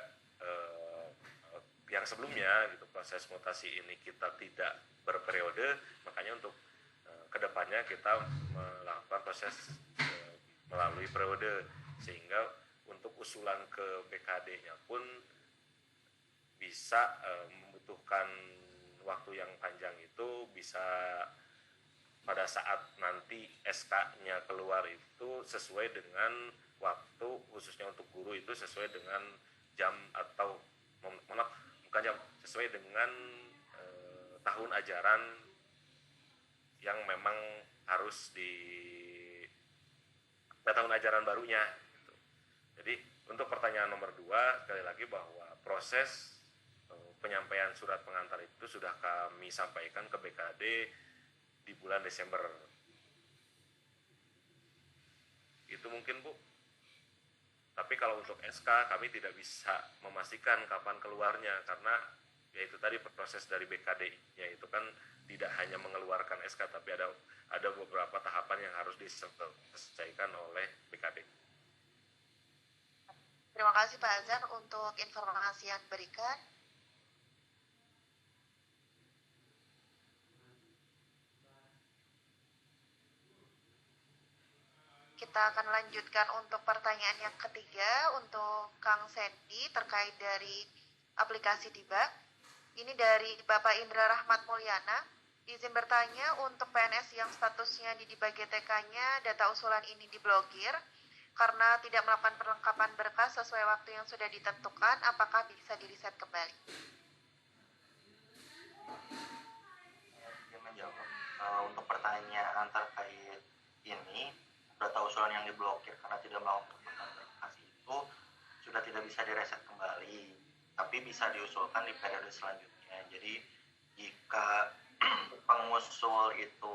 S7: yang sebelumnya gitu proses mutasi ini kita tidak berperiode, makanya untuk kedepannya kita melakukan proses melalui periode, sehingga untuk usulan ke BKD-nya pun bisa membutuhkan waktu yang panjang. Itu bisa pada saat nanti SK-nya keluar itu sesuai dengan waktu, khususnya untuk guru itu sesuai dengan jam atau bukan jam, sesuai dengan tahun ajaran yang memang harus di tahun ajaran barunya gitu. Jadi untuk pertanyaan nomor 2, sekali lagi bahwa proses penyampaian surat pengantar itu sudah kami sampaikan ke BKD di bulan Desember. Itu mungkin Bu. Tapi kalau untuk SK kami tidak bisa memastikan kapan keluarnya, karena yaitu tadi proses dari BKD-nya itu kan tidak hanya mengeluarkan SK, tapi ada beberapa tahapan yang harus diselesaikan oleh BKD.
S1: Terima kasih Pak Azan untuk informasi yang diberikan. Kita akan lanjutkan untuk pertanyaan yang ketiga untuk Kang Sandy terkait dari aplikasi Dibak. Ini dari Bapak Indra Rahmat Mulyana. Izin bertanya, untuk PNS yang statusnya di Dibak GTK-nya, data usulan ini diblokir karena tidak melakukan perlengkapan berkas sesuai waktu yang sudah ditentukan, apakah bisa di-reset kembali?
S3: Dia menjawab, untuk pertanyaan terkait ini, data usulan yang diblokir karena tidak melakukan perlengkapan berkas itu sudah tidak bisa direset kembali, tapi bisa diusulkan di periode selanjutnya. Jadi jika pengusul itu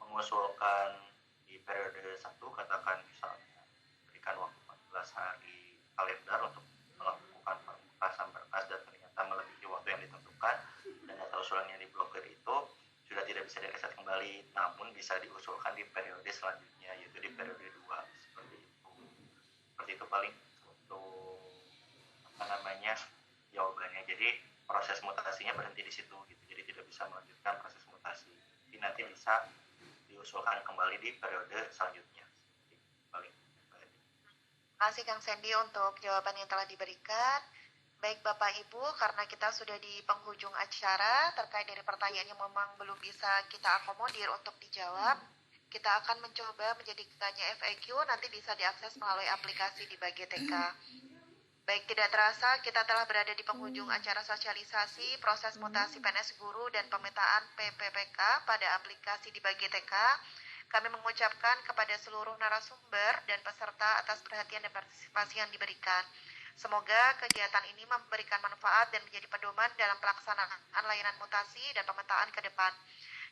S3: mengusulkan di periode 1, katakan misalnya berikan waktu 14 hari kalender untuk melakukan pemberkasan berkas dan ternyata melebihi waktu yang ditentukan dan data usulan yang diblokir itu sudah tidak bisa direset kembali, namun bisa diusulkan di periode selanjutnya, yaitu di periode 2, seperti itu paling untuk jawabannya. Jadi proses mutasinya berhenti di situ gitu, jadi tidak bisa melanjutkan proses mutasi. Jadi nanti bisa diusulkan kembali di periode selanjutnya. Paling.
S1: Terima kasih Kang Sandy untuk jawaban yang telah diberikan. Baik Bapak Ibu, karena kita sudah di penghujung acara terkait dari pertanyaan yang memang belum bisa kita akomodir untuk dijawab, kita akan mencoba menjadikannya FAQ, nanti bisa diakses melalui aplikasi di GTK. Baik, tidak terasa kita telah berada di penghujung acara sosialisasi proses mutasi PNS guru dan pemetaan PPPK pada aplikasi di GTK. Kami mengucapkan kepada seluruh narasumber dan peserta atas perhatian dan partisipasi yang diberikan. Semoga kegiatan ini memberikan manfaat dan menjadi pedoman dalam pelaksanaan layanan mutasi dan pemetaan ke depan.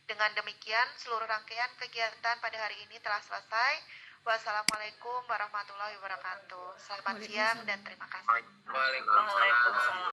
S1: Dengan demikian, seluruh rangkaian kegiatan pada hari ini telah selesai. Wassalamualaikum warahmatullahi wabarakatuh. Selamat siang dan terima kasih.
S4: Waalaikumsalam.